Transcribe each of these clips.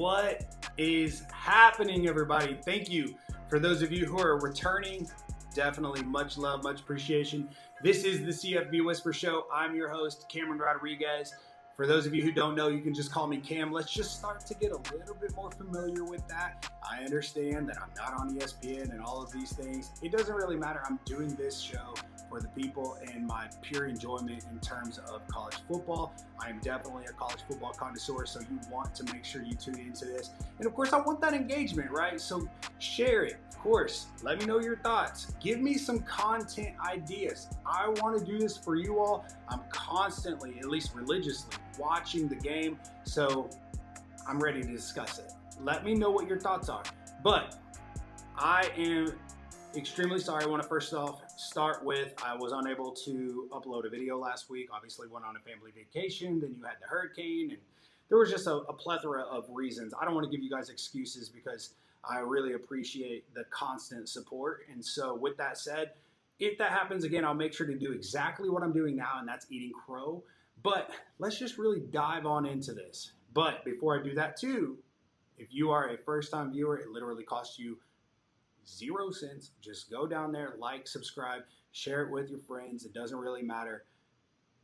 What is happening, everybody? Thank you for those of you who are returning. Definitely much love, much appreciation. This is the CFB Whispers show. I'm your host, Cameron Rodriguez. For those of you who don't know, you can just call me Cam. Let's just start to get a little bit more familiar with that. I understand that I'm not on ESPN and all of these things. It doesn't really matter. I'm doing this show for the people and my pure enjoyment in terms of college football. I am definitely a college football connoisseur, so you want to make sure you tune into this. And of course, I want that engagement, right? So share it. Of course, let me know your thoughts. Give me some content ideas. I want to do this for you all. I'm constantly, at least religiously, watching the game, so I'm ready to discuss it. Let me know what your thoughts are. But I am extremely sorry. I want to first off start with I was unable to upload a video last week. Obviously went on a family vacation, then you had the hurricane, and there was just a plethora of reasons. I don't want to give you guys excuses because I really appreciate the constant support. And so with that said, if that happens again, I'll make sure to do exactly what I'm doing now, and that's eating crow. But let's just really dive on into this. But before I do that too, if you are a first-time viewer, it literally costs you 0 cents. Just go down there, like, subscribe, share it with your friends. It doesn't really matter.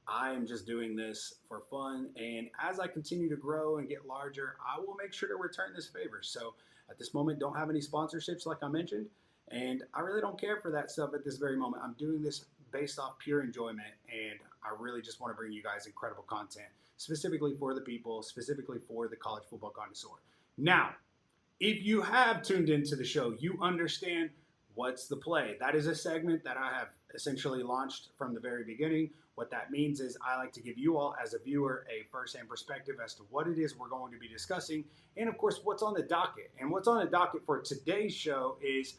I am just doing this for fun. And as I continue to grow and get larger, I will make sure to return this favor. So at this moment, don't have any sponsorships like I mentioned. And I really don't care for that stuff at this very moment. I'm doing this based off pure enjoyment. And I really just want to bring you guys incredible content, specifically for the people, specifically for the college football connoisseur. Now, if you have tuned into the show, you understand what's the play. That is a segment that I have essentially launched from the very beginning. What that means is I like to give you all, as a viewer, a first-hand perspective as to what it is we're going to be discussing, and of course, what's on the docket. And what's on the docket for today's show is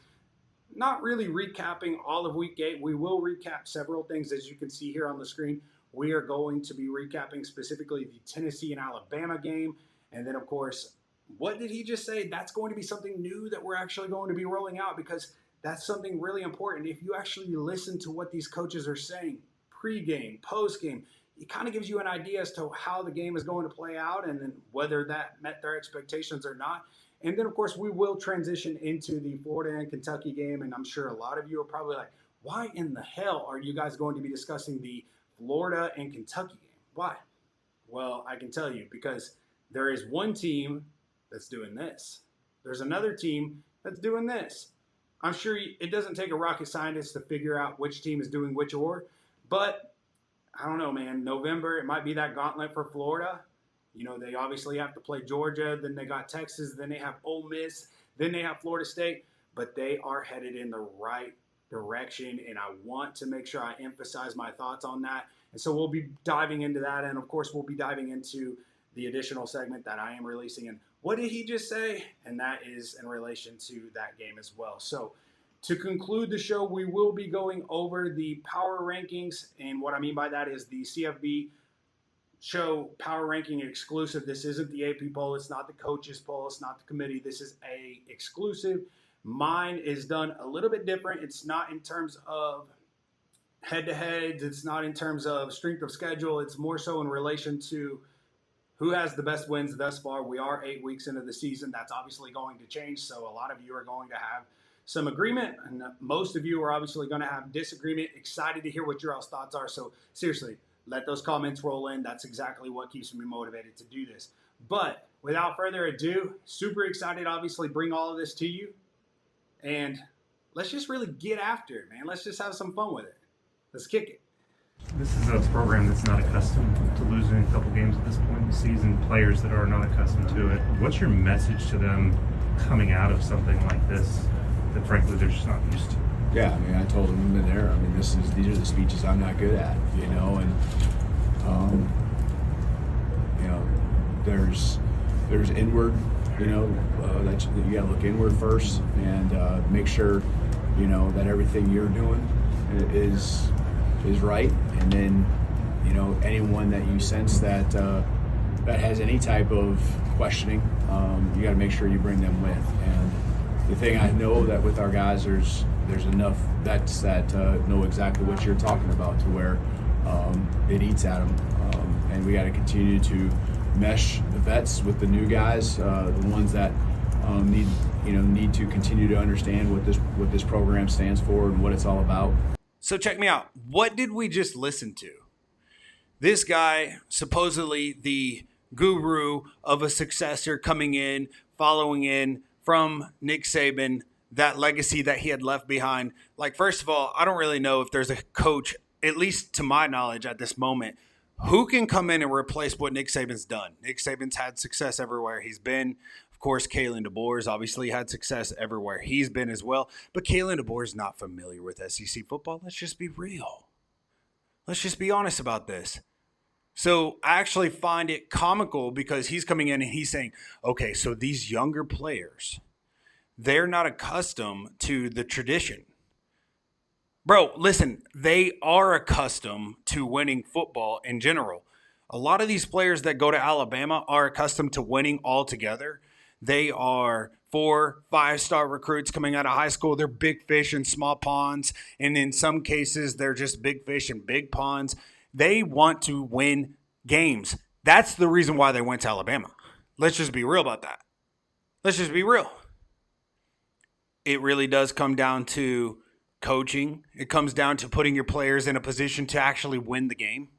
not really recapping all of Week 8. We will recap several things, as you can see here on the screen. We are going to be recapping specifically the Tennessee and Alabama game, and then, of course, what did he just say? That's going to be something new that we're actually going to be rolling out, because that's something really important. If you actually listen to what these coaches are saying, pre-game, post-game, it kind of gives you an idea as to how the game is going to play out and then whether that met their expectations or not. And then, of course, we will transition into the Florida and Kentucky game, and I'm sure a lot of you are probably like, why in the hell are you guys going to be discussing the Florida and Kentucky game? Why? Well, I can tell you, because there is one team that's doing this. There's another team that's doing this. I'm sure it doesn't take a rocket scientist to figure out which team is doing which but I don't know, man. November, it might be that gauntlet for Florida. You know, they obviously have to play Georgia, then they got Texas, then they have Ole Miss, then they have Florida State, but they are headed in the right direction, and I want to make sure I emphasize my thoughts on that. And so we'll be diving into that, and of course we'll be diving into the additional segment that I am releasing. And what did he just say? And that is in relation to that game as well. So to conclude the show, we will be going over the power rankings. And what I mean by that is the CFB show power ranking exclusive. This isn't the AP poll. It's not the coaches poll. It's not the committee. This is a exclusive. Mine is done a little bit different. It's not in terms of head-to-heads. It's not in terms of strength of schedule. It's more so in relation to who has the best wins thus far. We are 8 weeks into the season. That's obviously going to change. So a lot of you are going to have some agreement, and most of you are obviously going to have disagreement. Excited to hear what your all's thoughts are. So seriously, let those comments roll in. That's exactly what keeps me motivated to do this. But without further ado, super excited, obviously, bring all of this to you. And let's just really get after it, man. Let's just have some fun with it. Let's kick it. This is a program that's not accustomed to losing a couple games at this point in the season, players that are not accustomed to it. What's your message to them coming out of something like this that frankly they're just not used to? Yeah, I mean, I told them in there, I mean, these are the speeches I'm not good at, you know, and, you know, there's inward, you know, that you got to look inward first and make sure, you know, that everything you're doing is right, and then, you know, anyone that you sense that that has any type of questioning, you got to make sure you bring them with. And the thing I know that with our guys, there's enough that know exactly what you're talking about to where it eats at them, and we got to continue to mesh the vets with the new guys, the ones that need to continue to understand what this program stands for and what it's all about. So check me out. What did we just listen to? This guy, supposedly the guru of a successor coming in, following in from Nick Saban, that legacy that he had left behind. Like, first of all, I don't really know if there's a coach, at least to my knowledge at this moment, who can come in and replace what Nick Saban's done. Nick Saban's had success everywhere he's been. Of course, Kalen DeBoer's obviously had success everywhere he's been as well. But Kalen DeBoer's not familiar with SEC football. Let's just be real. Let's just be honest about this. So I actually find it comical because he's coming in and he's saying, okay, so these younger players, they're not accustomed to the tradition. Bro, listen, they are accustomed to winning football in general. A lot of these players that go to Alabama are accustomed to winning altogether. They are 4, 5-star recruits coming out of high school. They're big fish in small ponds. And in some cases, they're just big fish in big ponds. They want to win games. That's the reason why they went to Alabama. Let's just be real about that. Let's just be real. It really does come down to coaching. It comes down to putting your players in a position to actually win the game.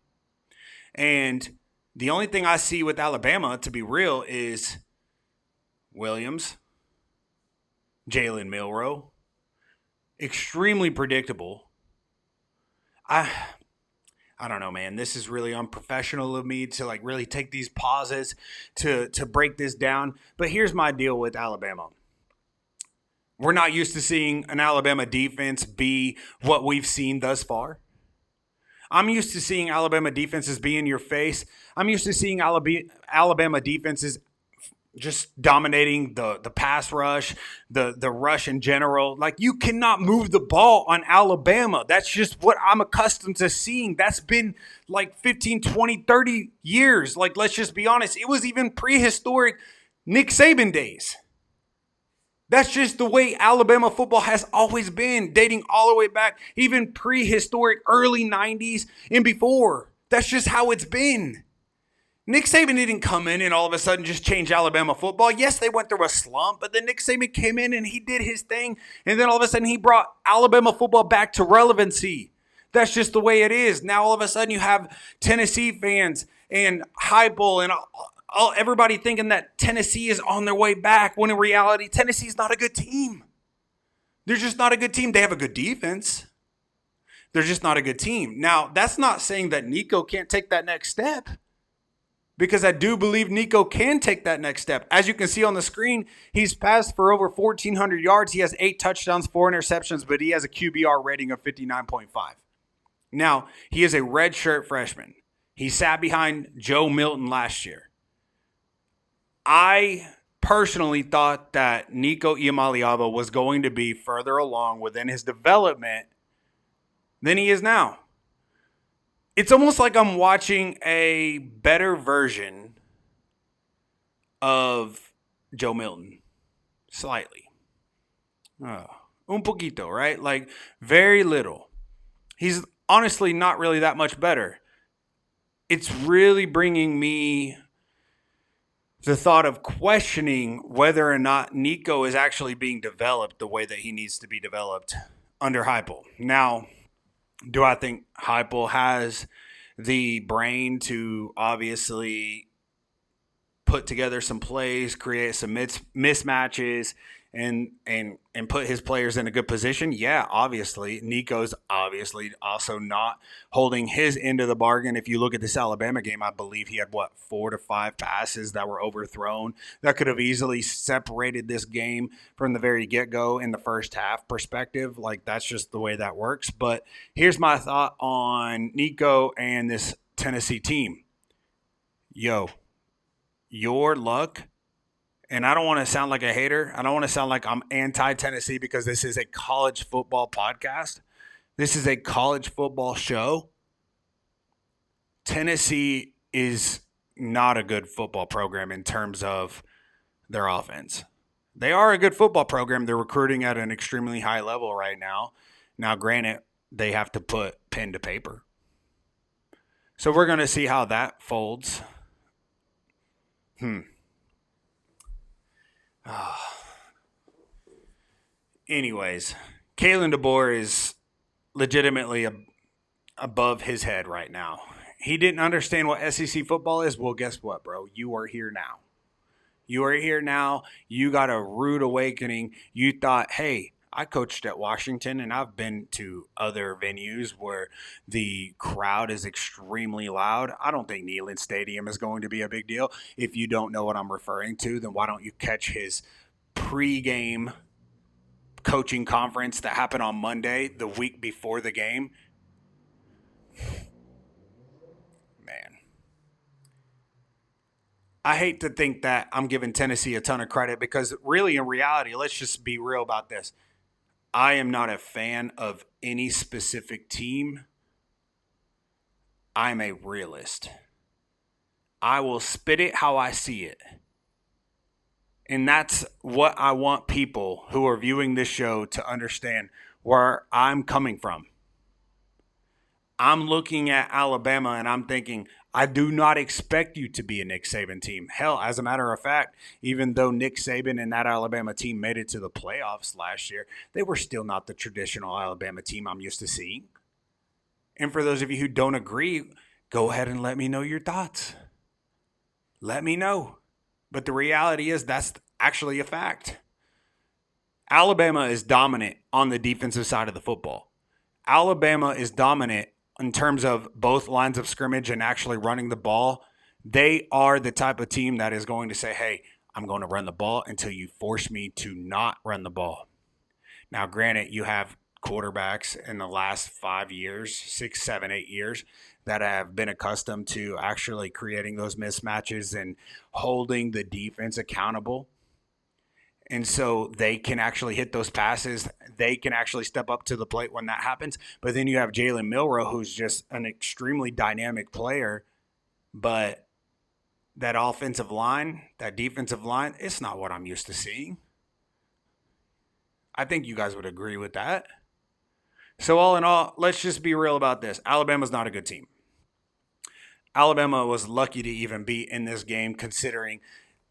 And the only thing I see with Alabama, to be real, is Williams, Jalen Milroe. Extremely predictable. I don't know, man. This is really unprofessional of me to really take these pauses to break this down. But here's my deal with Alabama. We're not used to seeing an Alabama defense be what we've seen thus far. I'm used to seeing Alabama defenses be in your face. I'm used to seeing Alabama defenses just dominating the pass rush, the rush in general. Like, you cannot move the ball on Alabama. That's just what I'm accustomed to seeing. That's been like 15, 20, 30 years. Like, let's just be honest. It was even prehistoric Nick Saban days. That's just the way Alabama football has always been, dating all the way back, even prehistoric early 90s and before. That's just how it's been. Nick Saban didn't come in and all of a sudden just change Alabama football. Yes, they went through a slump, but then Nick Saban came in and he did his thing, and then all of a sudden he brought Alabama football back to relevancy. That's just the way it is. Now all of a sudden you have Tennessee fans and Heupel and everybody thinking that Tennessee is on their way back, when in reality, Tennessee's not a good team. They're just not a good team. They have a good defense. They're just not a good team. Now, that's not saying that Nico can't take that next step, because I do believe Nico can take that next step. As you can see on the screen, he's passed for over 1,400 yards. He has 8 touchdowns, 4 interceptions, but he has a QBR rating of 59.5. Now, he is a redshirt freshman. He sat behind Joe Milton last year. I personally thought that Nico Iamaleava was going to be further along within his development than he is now. It's almost like I'm watching a better version of Joe Milton. Slightly. Un poquito, right? Like, very little. He's honestly not really that much better. It's really bringing me the thought of questioning whether or not Nico is actually being developed the way that he needs to be developed under Heupel. Now, do I think Heupel has the brain to obviously put together some plays, create some mismatches, and put his players in a good position? Yeah, obviously. Nico's obviously also not holding his end of the bargain. If you look at this Alabama game, I believe he had, 4 to 5 passes that were overthrown that could have easily separated this game from the very get-go in the first half perspective. Like, that's just the way that works. But here's my thought on Nico and this Tennessee team. Yo, your luck. And I don't want to sound like a hater. I don't want to sound like I'm anti-Tennessee, because this is a college football podcast. This is a college football show. Tennessee is not a good football program in terms of their offense. They are a good football program. They're recruiting at an extremely high level right now. Now, granted, they have to put pen to paper. So we're going to see how that folds. Anyways, Kalen DeBoer is legitimately above his head right now. He didn't understand what SEC football is. Well, guess what, bro? You are here now. You are here now. You got a rude awakening. You thought, hey, I coached at Washington, and I've been to other venues where the crowd is extremely loud. I don't think Neyland Stadium is going to be a big deal. If you don't know what I'm referring to, then why don't you catch his pregame coaching conference that happened on Monday, the week before the game? Man. I hate to think that I'm giving Tennessee a ton of credit because really in reality, let's just be real about this. I am not a fan of any specific team. I'm a realist. I will spit it how I see it. And that's what I want people who are viewing this show to understand where I'm coming from. I'm looking at Alabama and I'm thinking, I do not expect you to be a Nick Saban team. Hell, as a matter of fact, even though Nick Saban and that Alabama team made it to the playoffs last year, they were still not the traditional Alabama team I'm used to seeing. And for those of you who don't agree, go ahead and let me know your thoughts. Let me know. But the reality is that's actually a fact. Alabama is dominant on the defensive side of the football. Alabama is dominant in terms of both lines of scrimmage and actually running the ball. They are the type of team that is going to say, hey, I'm going to run the ball until you force me to not run the ball. Now, granted, you have quarterbacks in the last 5 years, 6, 7, 8 years that have been accustomed to actually creating those mismatches and holding the defense accountable. And so they can actually hit those passes. They can actually step up to the plate when that happens. But then you have Jalen Milroe, who's just an extremely dynamic player. But that offensive line, that defensive line, it's not what I'm used to seeing. I think you guys would agree with that. So all in all, let's just be real about this. Alabama's not a good team. Alabama was lucky to even be in this game, considering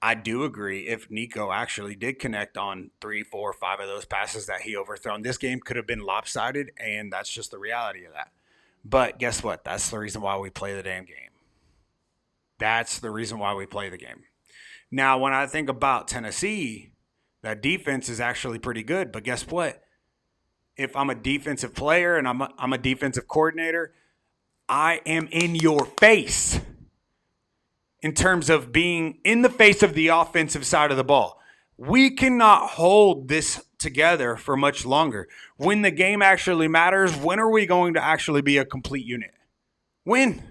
I do agree if Nico actually did connect on 3, 4, 5 of those passes that he overthrown, this game could have been lopsided, and that's just the reality of that. But guess what? That's the reason why we play the damn game. That's the reason why we play the game. Now, when I think about Tennessee, that defense is actually pretty good. But guess what? If I'm a defensive player and I'm a defensive coordinator, I am in your face in terms of being in the face of the offensive side of the ball. We cannot hold this together for much longer. When the game actually matters, when are we going to actually be a complete unit? When?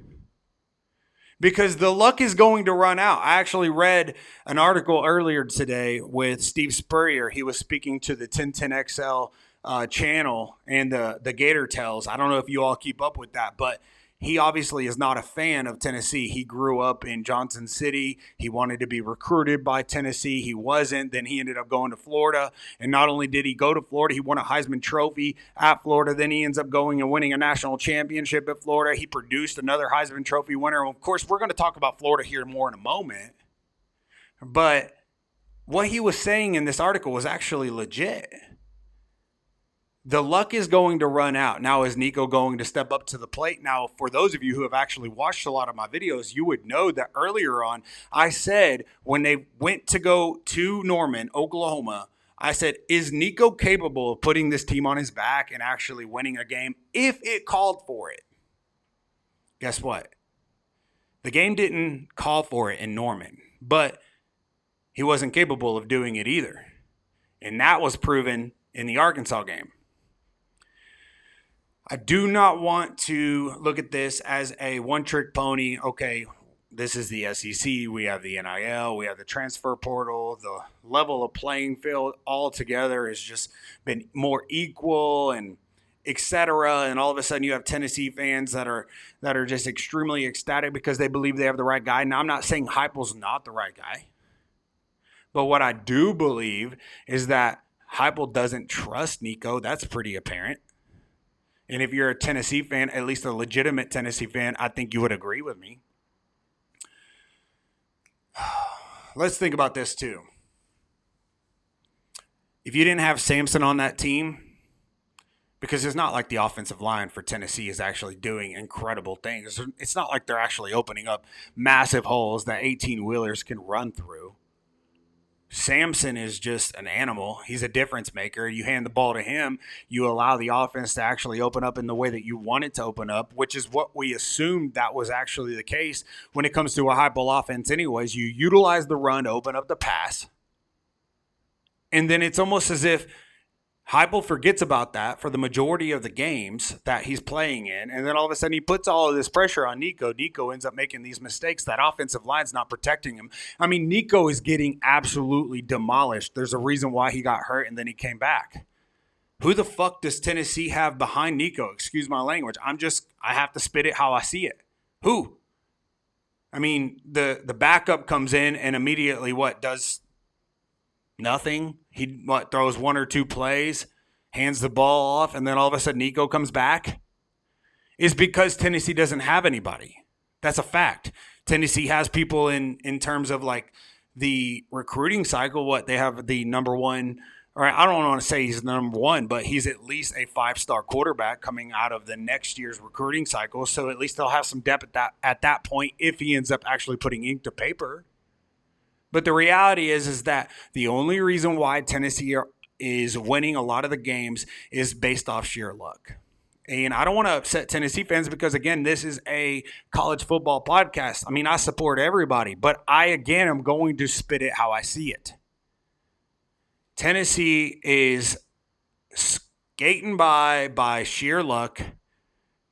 Because the luck is going to run out. I actually read an article earlier today with Steve Spurrier. He was speaking to the 1010XL channel and the Gator Tells. I don't know if you all keep up with that, but he obviously is not a fan of Tennessee. He grew up in Johnson City. He wanted to be recruited by Tennessee. He wasn't. Then he ended up going to Florida. And not only did he go to Florida, he won a Heisman Trophy at Florida. Then he ends up going and winning a national championship at Florida. He produced another Heisman Trophy winner. Of course, we're going to talk about Florida here more in a moment. But what he was saying in this article was actually legit. The luck is going to run out. Now, is Nico going to step up to the plate? Now, for those of you who have actually watched a lot of my videos, you would know that earlier on, I said when they went to go to Norman, Oklahoma, I said, is Nico capable of putting this team on his back and actually winning a game if it called for it? Guess what? The game didn't call for it in Norman, but he wasn't capable of doing it either. And that was proven in the Arkansas game. I do not want to look at this as a one-trick pony. Okay, this is the SEC. We have the NIL. We have the transfer portal. The level of playing field altogether has just been more equal and et cetera. And all of a sudden you have Tennessee fans that are just extremely ecstatic because they believe they have the right guy. Now, I'm not saying Heupel's not the right guy. But what I do believe is that Heupel doesn't trust Nico. That's pretty apparent. And if you're a Tennessee fan, at least a legitimate Tennessee fan, I think you would agree with me. let's think about this too. If you didn't have Samson on that team, because it's not like the offensive line for Tennessee is actually doing incredible things. It's not like they're actually opening up massive holes that 18-wheelers can run through. Samson is just an animal. He's a difference maker. You hand the ball to him, you allow the offense to actually open up in the way that you want it to open up, which is what we assumed that was actually the case when it comes to a high ball offense anyways. You utilize the run to open up the pass. And then it's almost as if Heupel forgets about that for the majority of the games that he's playing in. And then all of a sudden he puts all of this pressure on Nico. Nico ends up making these mistakes. That offensive line's not protecting him. I mean, Nico is getting absolutely demolished. There's a reason why he got hurt and then he came back. Who the fuck does Tennessee have behind Nico? Excuse my language. I have to spit it how I see it. Who? I mean, the backup comes in and immediately does nothing. He throws one or two plays, hands the ball off, and then all of a sudden Nico comes back. Is because Tennessee doesn't have anybody. That's a fact. Tennessee has people in terms of like the recruiting cycle. They have the number one, or I don't want to say he's the number one, but he's at least a 5-star quarterback coming out of the next year's recruiting cycle. So at least they'll have some depth at that point if he ends up actually putting ink to paper. But the reality is that the only reason why Tennessee is winning a lot of the games is based off sheer luck. And I don't want to upset Tennessee fans because, again, this is a college football podcast. I mean, I support everybody, but I, again, am going to spit it how I see it. Tennessee is skating by sheer luck.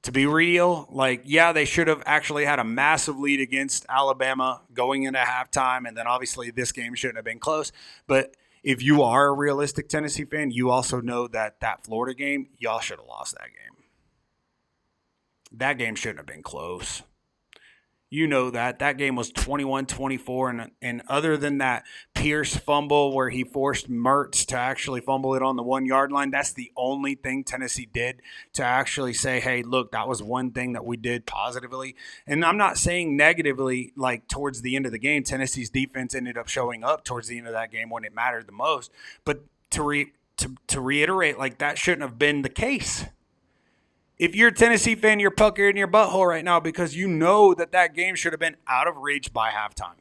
To be real, they should have actually had a massive lead against Alabama going into halftime, and then obviously this game shouldn't have been close. But if you are a realistic Tennessee fan, you also know that Florida game, y'all should have lost that game. That game shouldn't have been close. You know that game was 21-24, and other than that Pierce fumble where he forced Mertz to actually fumble it on the 1-yard line, that's the only thing Tennessee did to actually say, hey, look, that was one thing that we did positively. And I'm not saying negatively, towards the end of the game, Tennessee's defense ended up showing up towards the end of that game when it mattered the most. But to reiterate, that shouldn't have been the case. If you're a Tennessee fan, you're puckered in your butthole right now because you know that game should have been out of reach by halftime.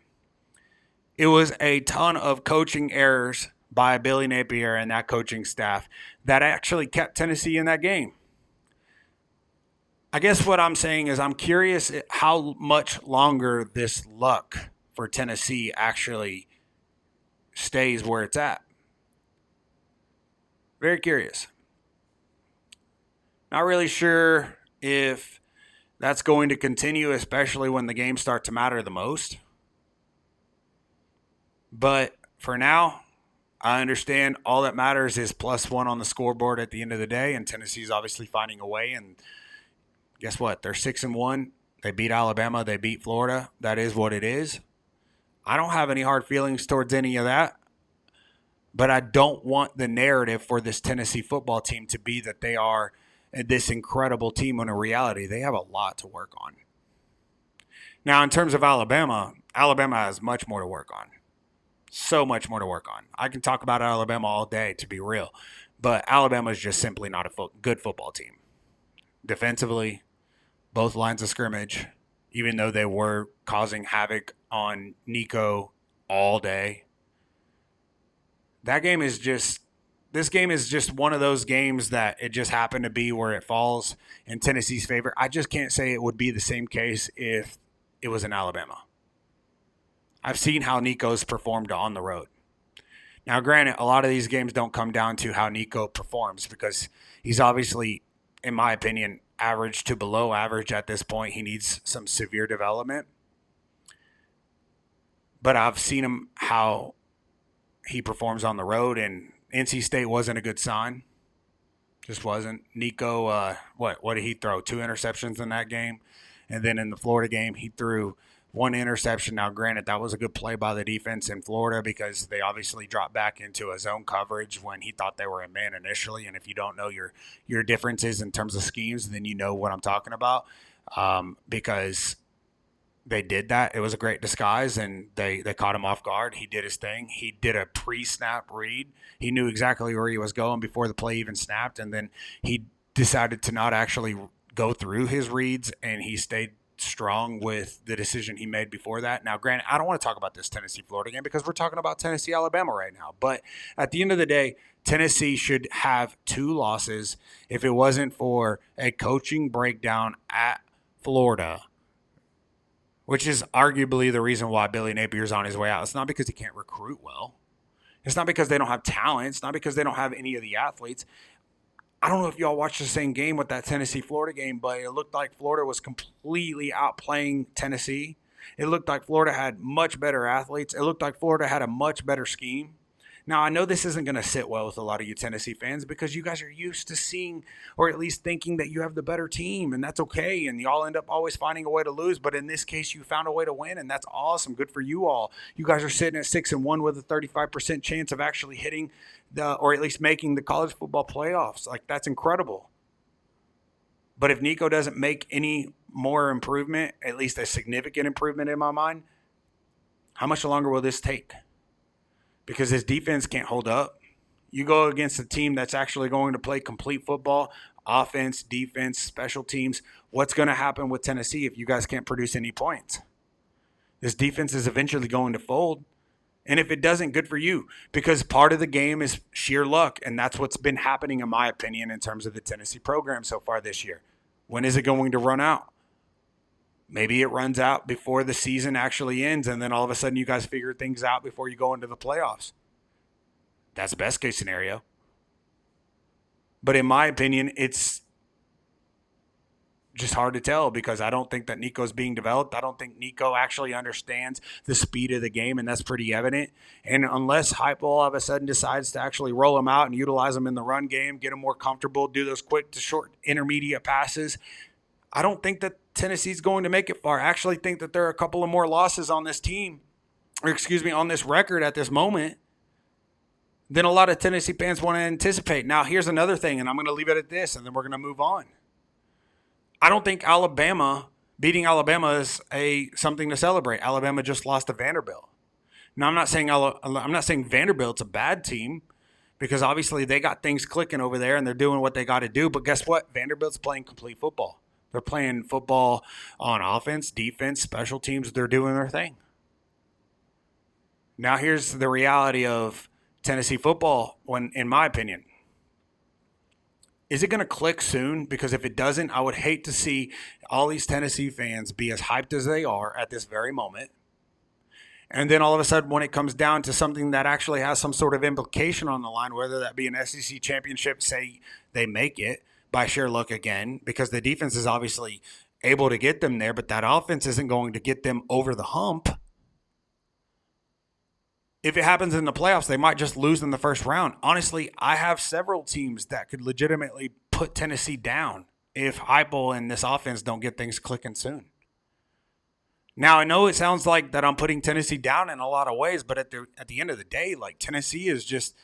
It was a ton of coaching errors by Billy Napier and that coaching staff that actually kept Tennessee in that game. I guess what I'm saying is I'm curious how much longer this luck for Tennessee actually stays where it's at. Very curious. Not really sure if that's going to continue, especially when the games start to matter the most. But for now, I understand all that matters is +1 on the scoreboard at the end of the day, and Tennessee's obviously finding a way. And guess what? They're 6-1. They beat Alabama. They beat Florida. That is what it is. I don't have any hard feelings towards any of that. But I don't want the narrative for this Tennessee football team to be that they are this incredible team when in reality they have a lot to work on. Now, in terms of Alabama has much more to work on. So much more to work on. I can talk about Alabama all day, to be real, but Alabama is just simply not a good football team. Defensively, both lines of scrimmage, even though they were causing havoc on Nico all day, this game is just one of those games that it just happened to be where it falls in Tennessee's favor. I just can't say it would be the same case if it was in Alabama. I've seen how Nico's performed on the road. Now, granted, a lot of these games don't come down to how Nico performs because he's obviously, in my opinion, average to below average at this point. He needs some severe development. But I've seen him how he performs on the road, and NC State wasn't a good sign. Just wasn't. Nico, what did he throw? 2 interceptions in that game. And then in the Florida game, he threw 1 interception. Now, granted, that was a good play by the defense in Florida because they obviously dropped back into a zone coverage when he thought they were in man initially. And if you don't know your differences in terms of schemes, then you know what I'm talking about. Because they did that. It was a great disguise, and they caught him off guard. He did his thing. He did a pre-snap read. He knew exactly where he was going before the play even snapped, and then he decided to not actually go through his reads, and he stayed strong with the decision he made before that. Now, granted, I don't want to talk about this Tennessee-Florida game because we're talking about Tennessee-Alabama right now, but at the end of the day, Tennessee should have 2 losses if it wasn't for a coaching breakdown at Florida, which is arguably the reason why Billy Napier's on his way out. It's not because he can't recruit well. It's not because they don't have talent. It's not because they don't have any of the athletes. I don't know if y'all watched the same game with that Tennessee-Florida game, but it looked like Florida was completely outplaying Tennessee. It looked like Florida had much better athletes. It looked like Florida had a much better scheme. Now, I know this isn't going to sit well with a lot of you Tennessee fans because you guys are used to seeing or at least thinking that you have the better team, and that's okay, and y'all end up always finding a way to lose. But in this case, you found a way to win, and that's awesome. Good for you all. You guys are sitting at 6-1 with a 35% chance of actually hitting or at least making the college football playoffs. Like, that's incredible. But if Nico doesn't make any more improvement, at least a significant improvement in my mind, how much longer will this take? Because his defense can't hold up. You go against a team that's actually going to play complete football, offense, defense, special teams. What's going to happen with Tennessee if you guys can't produce any points? This defense is eventually going to fold. And if it doesn't, good for you. Because part of the game is sheer luck. And that's what's been happening, in my opinion, in terms of the Tennessee program so far this year. When is it going to run out? Maybe it runs out before the season actually ends, and then all of a sudden you guys figure things out before you go into the playoffs. That's best case scenario. But in my opinion, it's just hard to tell because I don't think that Nico's being developed. I don't think Nico actually understands the speed of the game, and that's pretty evident. And unless Heupel all of a sudden decides to actually roll him out and utilize him in the run game, get him more comfortable, do those quick to short intermediate passes, I don't think that Tennessee's going to make it far. I actually think that there are a couple of more losses on this team, on this record at this moment than a lot of Tennessee fans want to anticipate. Now, here's another thing, and I'm going to leave it at this, and then we're going to move on. I don't think beating Alabama is something to celebrate. Alabama just lost to Vanderbilt. Now, I'm not saying Vanderbilt's a bad team because obviously they got things clicking over there and they're doing what they got to do. But guess what? Vanderbilt's playing complete football. They're playing football on offense, defense, special teams. They're doing their thing. Now, here's the reality of Tennessee football, in my opinion. Is it going to click soon? Because if it doesn't, I would hate to see all these Tennessee fans be as hyped as they are at this very moment. And then all of a sudden, when it comes down to something that actually has some sort of implication on the line, whether that be an SEC championship, say they make it, by sheer luck again, because the defense is obviously able to get them there, but that offense isn't going to get them over the hump. If it happens in the playoffs, they might just lose in the first round. Honestly, I have several teams that could legitimately put Tennessee down if Heupel and this offense don't get things clicking soon. Now, I know it sounds like that I'm putting Tennessee down in a lot of ways, but at the end of the day, like Tennessee is just,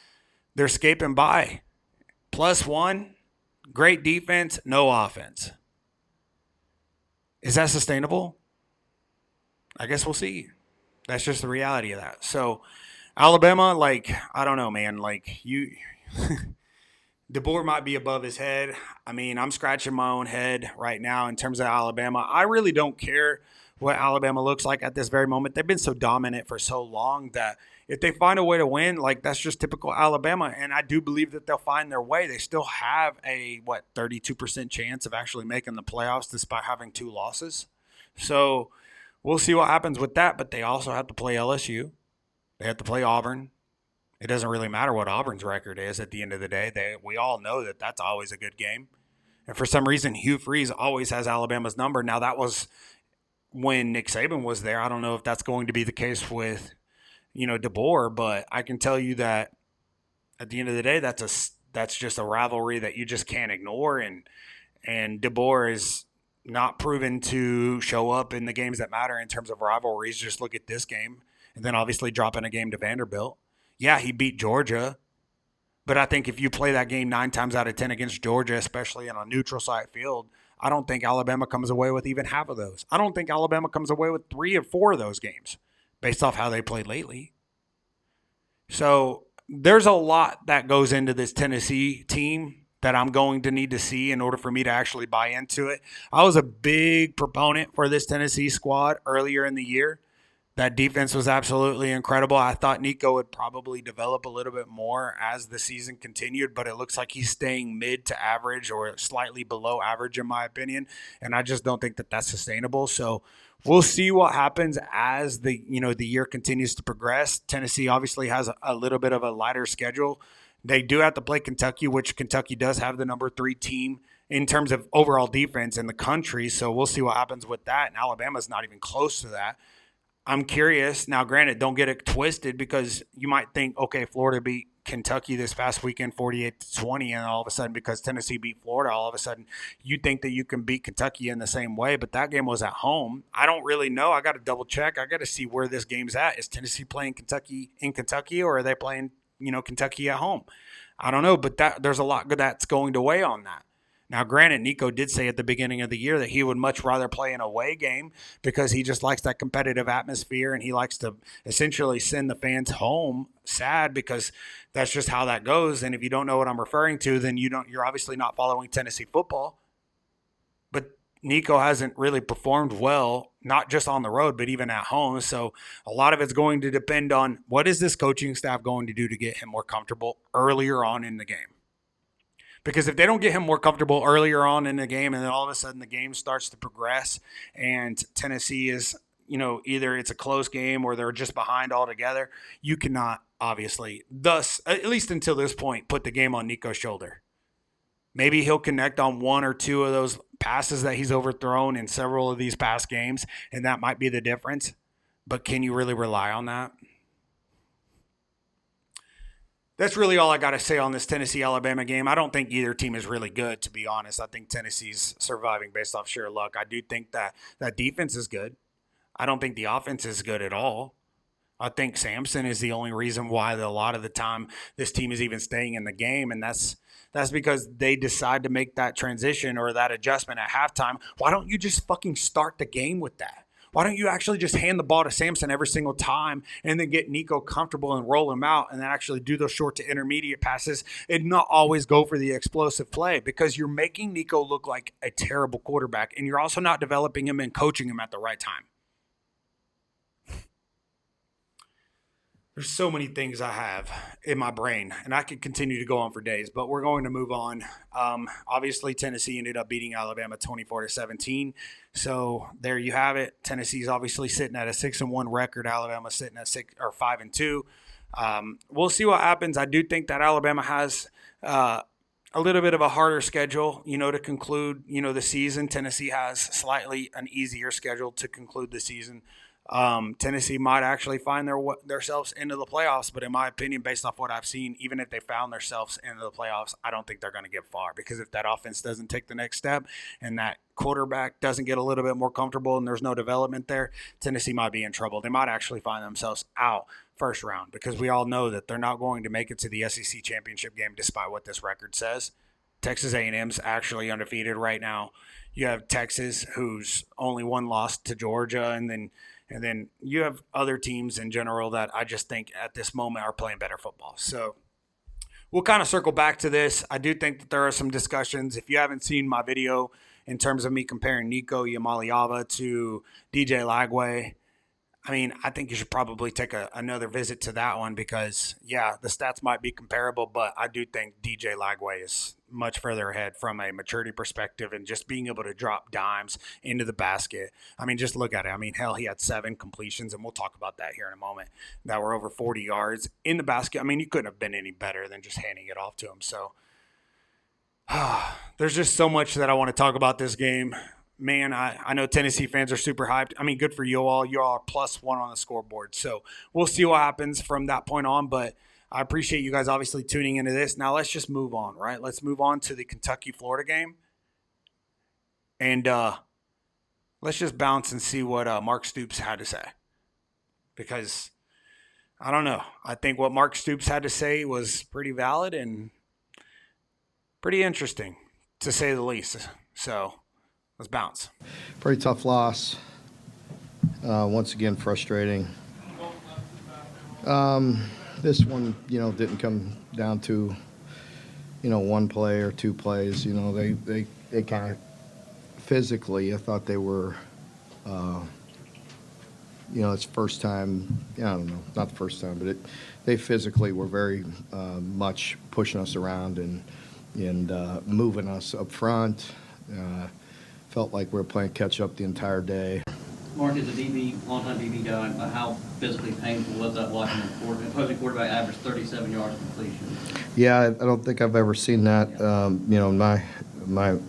they're scaping by. +1. Great defense, no offense. Is that sustainable? I guess we'll see. That's just the reality of that. So, Alabama, I don't know, man. DeBoer might be above his head. I mean, I'm scratching my own head right now in terms of Alabama. I really don't care what Alabama looks like at this very moment. They've been so dominant for so long that if they find a way to win, that's just typical Alabama. And I do believe that they'll find their way. They still have a, 32% chance of actually making the playoffs despite having 2 losses. So we'll see what happens with that. But they also have to play LSU. They have to play Auburn. It doesn't really matter what Auburn's record is at the end of the day. We all know that that's always a good game. And for some reason, Hugh Freeze always has Alabama's number. Now, that was when Nick Saban was there. I don't know if that's going to be the case with DeBoer, but I can tell you that at the end of the day, that's just a rivalry that you just can't ignore. And DeBoer is not proven to show up in the games that matter in terms of rivalries. Just look at this game, and then obviously dropping a game to Vanderbilt. Yeah, he beat Georgia, but I think if you play that game 9 times out of 10 against Georgia, especially on a neutral site field, I don't think Alabama comes away with even half of those. I don't think Alabama comes away with 3 or 4 of those games based off how they played lately. So there's a lot that goes into this Tennessee team that I'm going to need to see in order for me to actually buy into it. I was a big proponent for this Tennessee squad earlier in the year. That defense was absolutely incredible. I thought Nico would probably develop a little bit more as the season continued, but it looks like he's staying mid to average or slightly below average in my opinion, and I just don't think that that's sustainable. So we'll see what happens as the year continues to progress. Tennessee obviously has a little bit of a lighter schedule. They do have to play Kentucky, which Kentucky does have the number 3 team in terms of overall defense in the country. So we'll see what happens with that. And Alabama's not even close to that. I'm curious. Now, granted, don't get it twisted because you might think, okay, Florida beat Kentucky this past weekend 48-20, and all of a sudden because Tennessee beat Florida, all of a sudden you think that you can beat Kentucky in the same way, but that game was at home. I don't really know. I got to double check. I got to see where this game's at. Is Tennessee playing Kentucky in Kentucky, or are they playing, Kentucky at home? I don't know, but there's a lot that's going to weigh on that. Now, granted, Nico did say at the beginning of the year that he would much rather play an away game because he just likes that competitive atmosphere and he likes to essentially send the fans home sad because that's just how that goes. And if you don't know what I'm referring to, then you're obviously not following Tennessee football. But Nico hasn't really performed well, not just on the road, but even at home. So a lot of it's going to depend on what is this coaching staff going to do to get him more comfortable earlier on in the game. Because if they don't get him more comfortable earlier on in the game and then all of a sudden the game starts to progress and Tennessee is, either it's a close game or they're just behind altogether, you cannot obviously, thus, at least until this point, put the game on Nico's shoulder. Maybe he'll connect on 1 or 2 of those passes that he's overthrown in several of these past games, and that might be the difference. But can you really rely on that? That's really all I got to say on this Tennessee-Alabama game. I don't think either team is really good, to be honest. I think Tennessee's surviving based off sheer luck. I do think that defense is good. I don't think the offense is good at all. I think Samson is the only reason why a lot of the time this team is even staying in the game, and that's because they decide to make that transition or that adjustment at halftime. Why don't you just fucking start the game with that? Why don't you actually just hand the ball to Samson every single time and then get Nico comfortable and roll him out and then actually do those short to intermediate passes and not always go for the explosive play? Because you're making Nico look like a terrible quarterback and you're also not developing him and coaching him at the right time. There's so many things I have in my brain, and I could continue to go on for days, but we're going to move on. Obviously, Tennessee ended up beating Alabama 24-17, so there you have it. Tennessee's obviously sitting at a 6-1 record. Alabama's sitting at 5-2. We'll see what happens. I do think that Alabama has a little bit of a harder schedule, to conclude, the season. Tennessee has slightly an easier schedule to conclude the season. Tennessee might actually find themselves into the playoffs, but in my opinion, based off what I've seen, even if they found themselves into the playoffs, I don't think they're going to get far because if that offense doesn't take the next step and that quarterback doesn't get a little bit more comfortable and there's no development there, Tennessee might be in trouble. They might actually find themselves out first round because we all know that they're not going to make it to the SEC championship game despite what this record says. Texas A&M's actually undefeated right now. You have Texas, who's only one loss to Georgia, and then you have other teams in general that I just think at this moment are playing better football. So we'll kind of circle back to this. I do think that there are some discussions. If you haven't seen my video in terms of me comparing Nico Yamaliava to DJ Lagway, I think you should probably take another visit to that one because, yeah, the stats might be comparable, but I do think DJ Lagway is much further ahead from a maturity perspective and just being able to drop dimes into the basket. Just look at it. Hell, he had 7 completions, and we'll talk about that here in a moment, that were over 40 yards in the basket. You couldn't have been any better than just handing it off to him. So there's just so much that I want to talk about this game. Man, I know Tennessee fans are super hyped. Good for you all. You all are +1 on the scoreboard. So we'll see what happens from that point on. But I appreciate you guys obviously tuning into this. Now let's just move on, right? Let's move on to the Kentucky-Florida game. And let's just bounce and see what Mark Stoops had to say. Because, I don't know. I think what Mark Stoops had to say was pretty valid and pretty interesting, to say the least. So Let's bounce. Pretty tough loss. Once again, frustrating. This one, didn't come down to, one play or two plays. They kind of physically, I thought they were, it's first time, I don't know, not the first time, but they physically were very much pushing us around and moving us up front. Felt like we were playing catch up the entire day. Mark, as a DB, longtime DB guy, how physically painful was that watching the opposing quarterback average 37 yards completion? Yeah, I don't think I've ever seen that.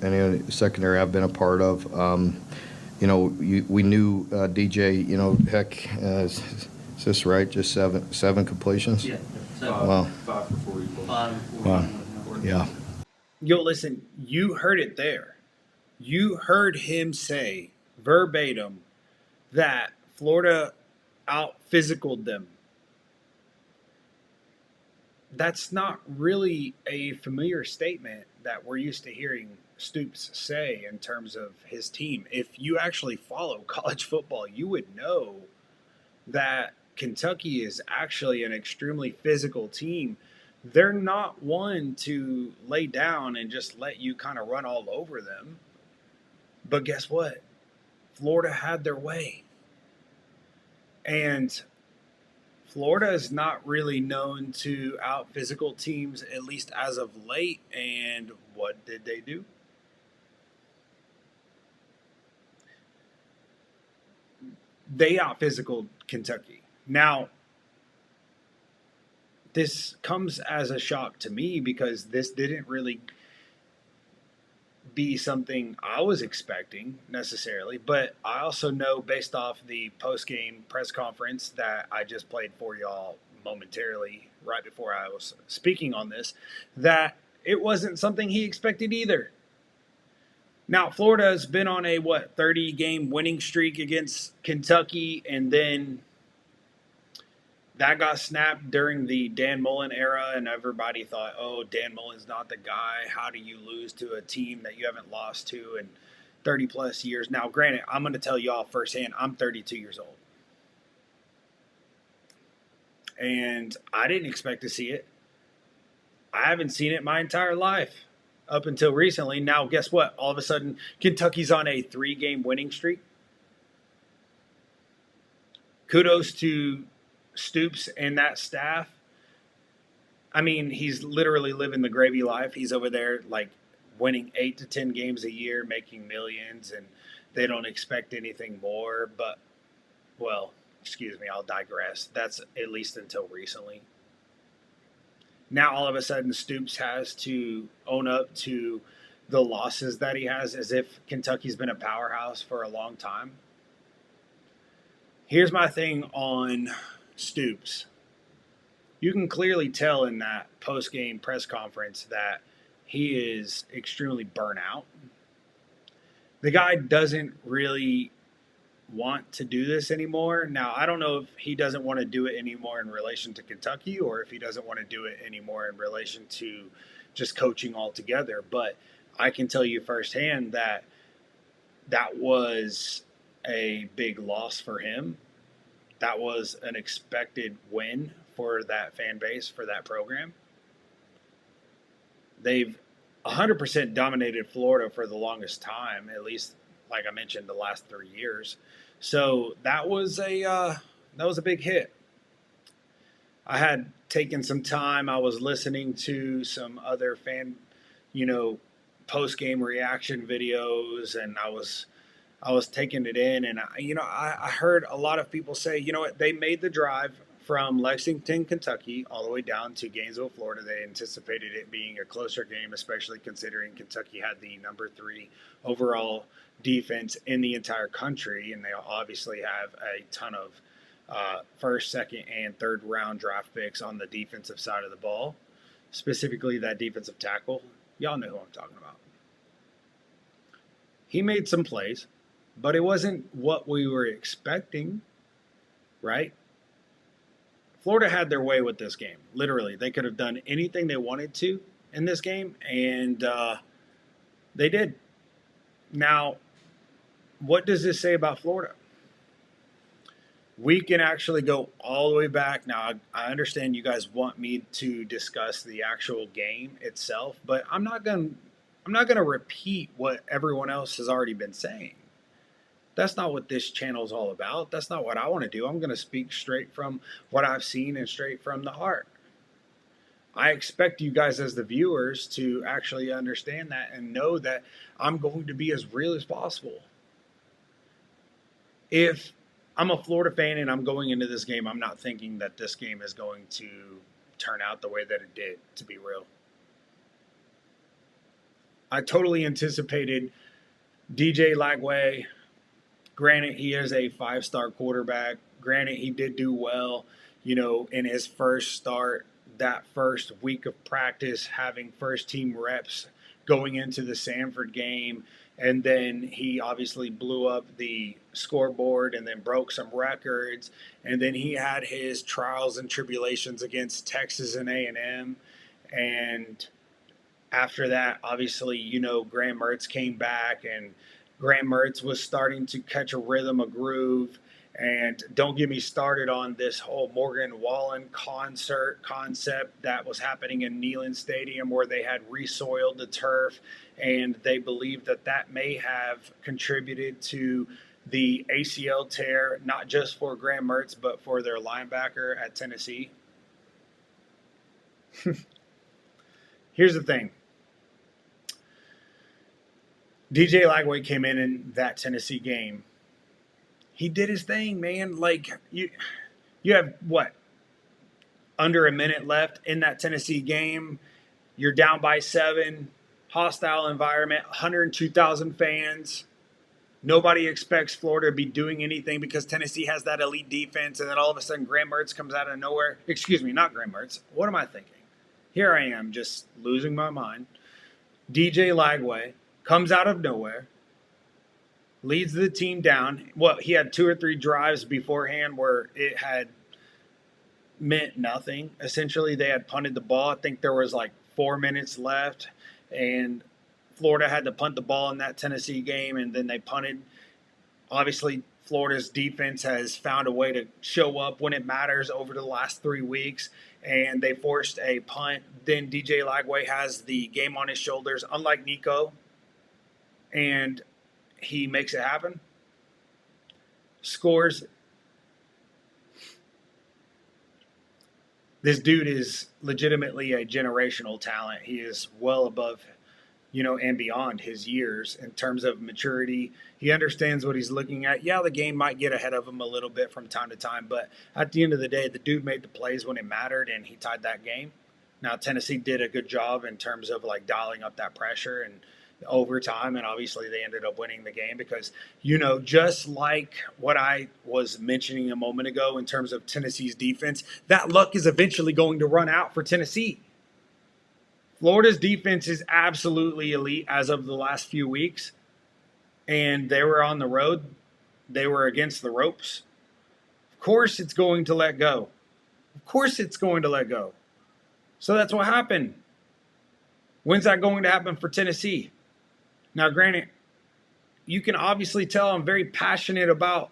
Any secondary I've been a part of. We knew DJ. Heck, is this right? Just seven completions. Yeah. Wow. 5 for 44. 5 for 44. Wow. Yeah. Yo, listen, you heard it there. You heard him say verbatim that Florida out-physicaled them. That's not really a familiar statement that we're used to hearing Stoops say in terms of his team. If you actually follow college football, you would know that Kentucky is actually an extremely physical team. They're not one to lay down and just let you kind of run all over them. But guess what? Florida had their way. And Florida is not really known to out-physical teams, at least as of late. And what did they do? They out-physicaled Kentucky. Now, this comes as a shock to me because this didn't really be something I was expecting necessarily, but I also know based off the post-game press conference that I just played for y'all momentarily right before I was speaking on this, that it wasn't something he expected either. Now, Florida has been on a 30-game winning streak against Kentucky, and then that got snapped during the Dan Mullen era, and everybody thought, oh, Dan Mullen's not the guy. How do you lose to a team that you haven't lost to in 30-plus years? Now, granted, I'm going to tell y'all firsthand, I'm 32 years old. And I didn't expect to see it. I haven't seen it my entire life up until recently. Now, guess what? All of a sudden, Kentucky's on a 3-game winning streak. Kudos to Stoops and that staff. I mean, he's literally living the gravy life. He's over there winning 8 to 10 games a year, making millions, and they don't expect anything more. But, excuse me, I'll digress. That's at least until recently. Now, all of a sudden, Stoops has to own up to the losses that he has as if Kentucky's been a powerhouse for a long time. Here's my thing on Stoops. You can clearly tell in that post-game press conference that he is extremely burnt out. The guy doesn't really want to do this anymore. Now, I don't know if he doesn't want to do it anymore in relation to Kentucky or if he doesn't want to do it anymore in relation to just coaching altogether. But I can tell you firsthand that that was a big loss for him. That was an expected win for that fan base, for that program. They've 100% dominated Florida for the longest time, at least, like I mentioned, the last 3 years. So that was a big hit. I had taken some time. I was listening to some other fan, post-game reaction videos, and I was taking it in, and I heard a lot of people say, you know what, they made the drive from Lexington, Kentucky, all the way down to Gainesville, Florida. They anticipated it being a closer game, especially considering Kentucky had the number 3 overall defense in the entire country, and they obviously have a ton of first, second, and third round draft picks on the defensive side of the ball, specifically that defensive tackle. Y'all know who I'm talking about. He made some plays, but it wasn't what we were expecting, right? Florida had their way with this game. Literally, they could have done anything they wanted to in this game, and they did. Now, what does this say about Florida? We can actually go all the way back. Now, I understand you guys want me to discuss the actual game itself, but I'm not going to repeat what everyone else has already been saying. That's not what this channel is all about. That's not what I want to do. I'm going to speak straight from what I've seen and straight from the heart. I expect you guys as the viewers to actually understand that and know that I'm going to be as real as possible. If I'm a Florida fan and I'm going into this game, I'm not thinking that this game is going to turn out the way that it did, to be real. I totally anticipated DJ Lagway. Granted, he is a 5-star quarterback. Granted, he did do well, in his first start, that first week of practice, having first-team reps going into the Sanford game. And then he obviously blew up the scoreboard and then broke some records. And then he had his trials and tribulations against Texas and A&M. And after that, obviously, Graham Mertz came back and Graham Mertz was starting to catch a rhythm, a groove. And don't get me started on this whole Morgan Wallen concept that was happening in Neyland Stadium where they had resoiled the turf, and they believe that may have contributed to the ACL tear, not just for Graham Mertz, but for their linebacker at Tennessee. Here's the thing. DJ Lagway came in that Tennessee game. He did his thing, man. Like, you have, what, under a minute left in that Tennessee game. You're down by 7. Hostile environment, 102,000 fans. Nobody expects Florida to be doing anything because Tennessee has that elite defense. And then all of a sudden, Graham Mertz comes out of nowhere. Excuse me, not Graham Mertz. What am I thinking? Here I am just losing my mind. DJ Lagway comes out of nowhere. Leads the team down. Well, he had 2 or 3 drives beforehand where it had meant nothing. Essentially, they had punted the ball. I think there was like 4 minutes left, and Florida had to punt the ball in that Tennessee game, and then they punted. Obviously, Florida's defense has found a way to show up when it matters over the last 3 weeks, and they forced a punt. Then DJ Lagway has the game on his shoulders, unlike Nico, and he makes it happen, scores. This dude is legitimately a generational talent. He is well above, and beyond his years in terms of maturity. He understands what he's looking at. Yeah, the game might get ahead of him a little bit from time to time, but at the end of the day, the dude made the plays when it mattered, and he tied that game. Now, Tennessee did a good job in terms of like dialing up that pressure and overtime, and obviously they ended up winning the game because, just like what I was mentioning a moment ago in terms of Tennessee's defense, that luck is eventually going to run out for Tennessee. Florida's defense is absolutely elite as of the last few weeks, and they were on the road. They were against the ropes. Of course it's going to let go. Of course it's going to let go. So that's what happened. When's that going to happen for Tennessee? Now, granted, you can obviously tell I'm very passionate about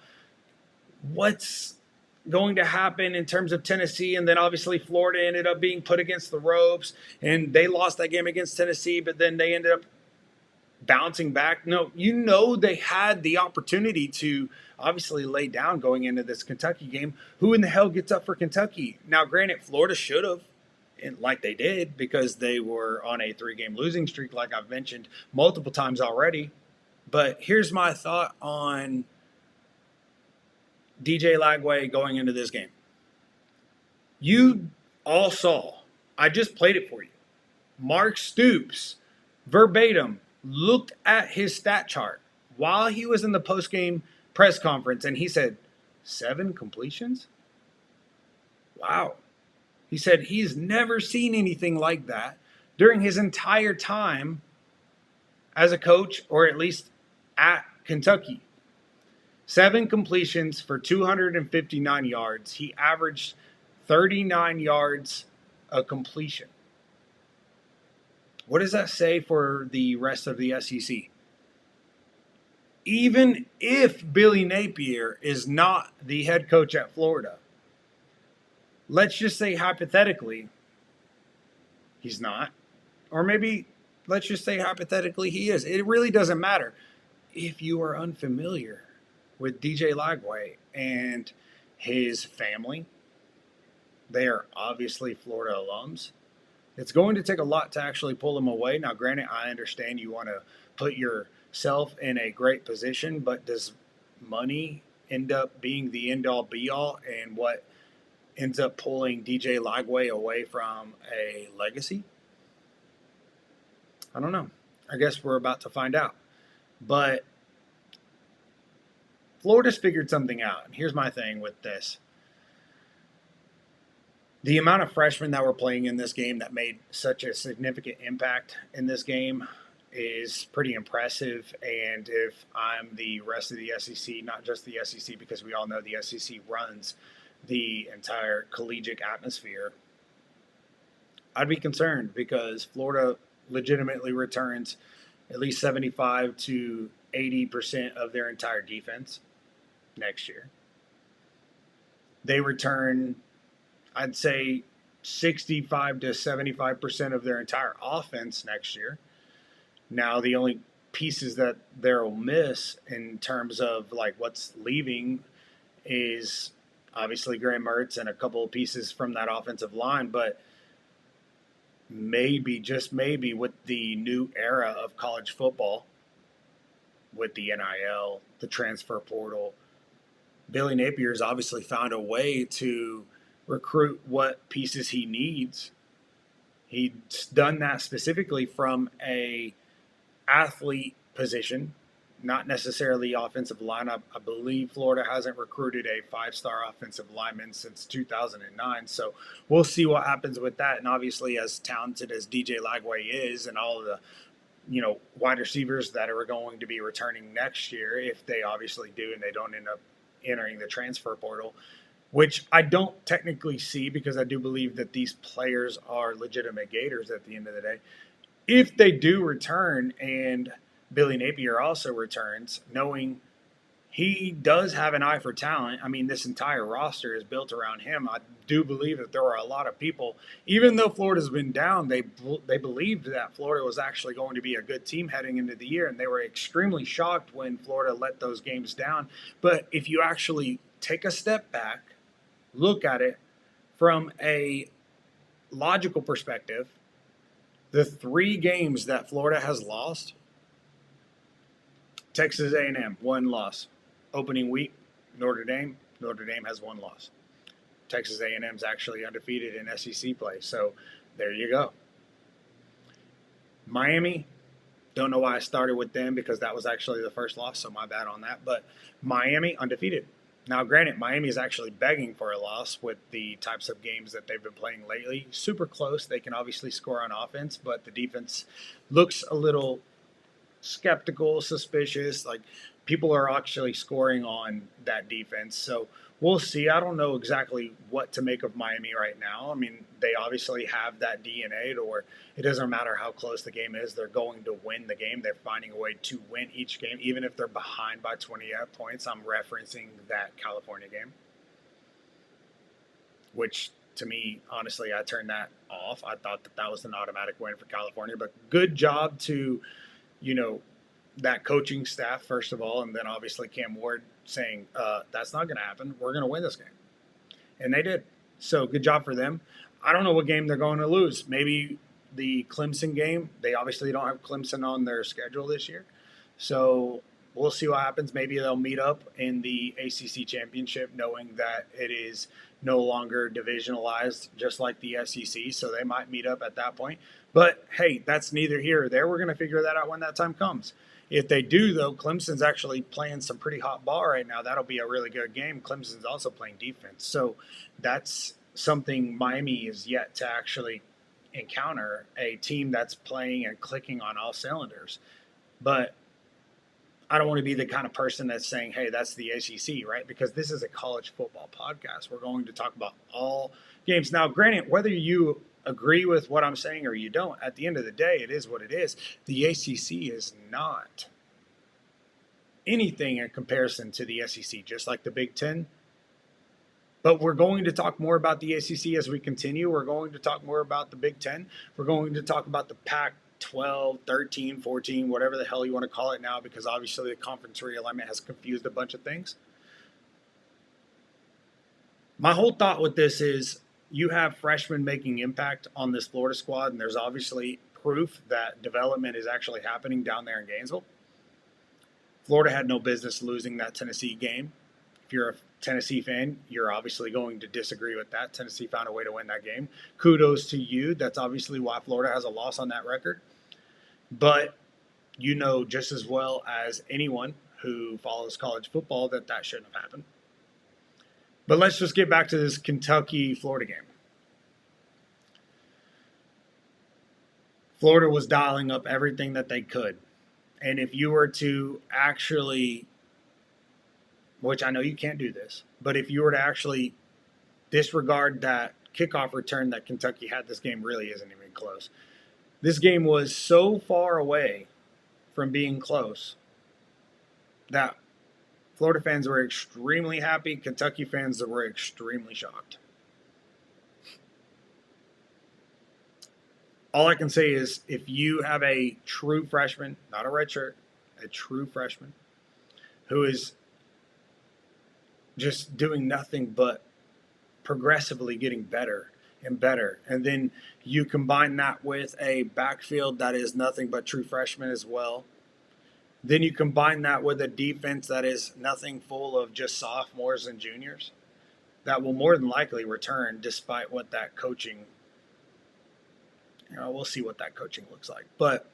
what's going to happen in terms of Tennessee. And then obviously Florida ended up being put against the ropes, and they lost that game against Tennessee, but then they ended up bouncing back. No, they had the opportunity to obviously lay down going into this Kentucky game. Who in the hell gets up for Kentucky? Now, granted, Florida should have, like they did, because they were on a 3-game losing streak, like I've mentioned multiple times already. But here's my thought on DJ Lagway going into this game. You all saw, I just played it for you. Mark Stoops, verbatim, looked at his stat chart while he was in the post-game press conference, and he said, 7 completions? Wow. He said he's never seen anything like that during his entire time as a coach, or at least at Kentucky. 7 completions for 259 yards. He averaged 39 yards a completion. What does that say for the rest of the SEC? even if Billy Napier is not the head coach at Florida, let's just say hypothetically he's not, or maybe let's just say hypothetically he is. It really doesn't matter. If you are unfamiliar with DJ Lagway and his family, they are obviously Florida alums. It's going to take a lot to actually pull them away. Now, granted, I understand you want to put yourself in a great position, but does money end up being the end-all, be-all, and what ends up pulling DJ Lagway away from a legacy? I don't know. I guess we're about to find out. But Florida's figured something out. And here's my thing with this. The amount of freshmen that were playing in this game that made such a significant impact in this game is pretty impressive. And if I'm the rest of the SEC, not just the SEC, because we all know the SEC runs the entire collegiate atmosphere, I'd be concerned because Florida legitimately returns at least 75 to 80% of their entire defense next year. They return, I'd say, 65 to 75% of their entire offense next year. Now, the only pieces that they'll miss in terms of like what's leaving is obviously Graham Mertz and a couple of pieces from that offensive line, but maybe, just maybe, with the new era of college football, with the NIL, the transfer portal, Billy Napier's obviously found a way to recruit what pieces he needs. He's done that specifically from a athlete position, not necessarily offensive line. I believe Florida hasn't recruited a 5-star offensive lineman since 2009. So we'll see what happens with that. And obviously, as talented as DJ Lagway is and all of the, wide receivers that are going to be returning next year, if they obviously do and they don't end up entering the transfer portal, which I don't technically see because I do believe that these players are legitimate Gators at the end of the day. If they do return and Billy Napier also returns, knowing he does have an eye for talent. I mean, this entire roster is built around him. I do believe that there are a lot of people, even though Florida's been down, they believed that Florida was actually going to be a good team heading into the year, and they were extremely shocked when Florida let those games down. But if you actually take a step back, look at it from a logical perspective, the 3 games that Florida has lost, Texas A&M, 1 loss. Opening week, Notre Dame has 1 loss. Texas A&M's actually undefeated in SEC play, so there you go. Miami, don't know why I started with them because that was actually the first loss, so my bad on that. But Miami, undefeated. Now, granted, Miami is actually begging for a loss with the types of games that they've been playing lately. Super close. They can obviously score on offense, but the defense looks a little skeptical, suspicious. Like, people are actually scoring on that defense. So we'll see. I don't know exactly what to make of Miami right now. I mean, they obviously have that DNA to where it doesn't matter how close the game is. They're going to win the game. They're finding a way to win each game, even if they're behind by 28 points. I'm referencing that California game, which to me, honestly, I turned that off. I thought that was an automatic win for California, but good job to, that coaching staff, first of all, and then obviously Cam Ward saying, that's not going to happen. We're going to win this game. And they did. So good job for them. I don't know what game they're going to lose. Maybe the Clemson game. They obviously don't have Clemson on their schedule this year. So we'll see what happens. Maybe they'll meet up in the ACC championship, knowing that it is no longer divisionalized, just like the SEC. So they might meet up at that point. But, hey, that's neither here or there. We're going to figure that out when that time comes. If they do, though, Clemson's actually playing some pretty hot ball right now. That'll be a really good game. Clemson's also playing defense. So that's something Miami is yet to actually encounter, a team that's playing and clicking on all cylinders. But I don't want to be the kind of person that's saying, hey, that's the ACC, right? Because this is a college football podcast. We're going to talk about all games. Now, granted, whether you agree with what I'm saying or you don't, at the end of the day, it is what it is. The ACC is not anything in comparison to the SEC, just like the Big Ten. But we're going to talk more about the ACC as we continue. We're going to talk more about the Big Ten. We're going to talk about the Pac-12, 13, 14, whatever the hell you want to call it now, because obviously the conference realignment has confused a bunch of things. My whole thought with this is you have freshmen making impact on this Florida squad, and there's obviously proof that development is actually happening down there in Gainesville. Florida had no business losing that Tennessee game. If you're a Tennessee fan, you're obviously going to disagree with that. Tennessee found a way to win that game. Kudos to you. That's obviously why Florida has a loss on that record. But you know just as well as anyone who follows college football that that shouldn't have happened. But let's just get back to this Kentucky-Florida game. Florida was dialing up everything that they could. And if you were to actually, which I know you can't do this, but if you were to actually disregard that kickoff return that Kentucky had, this game really isn't even close. This game was so far away from being close that Florida fans were extremely happy. Kentucky fans were extremely shocked. All I can say is if you have a true freshman, not a redshirt, a true freshman, who is just doing nothing but progressively getting better and better, and then you combine that with a backfield that is nothing but true freshmen as well, then you combine that with a defense that is nothing full of just sophomores and juniors that will more than likely return despite what that coaching, we'll see what that coaching looks like. But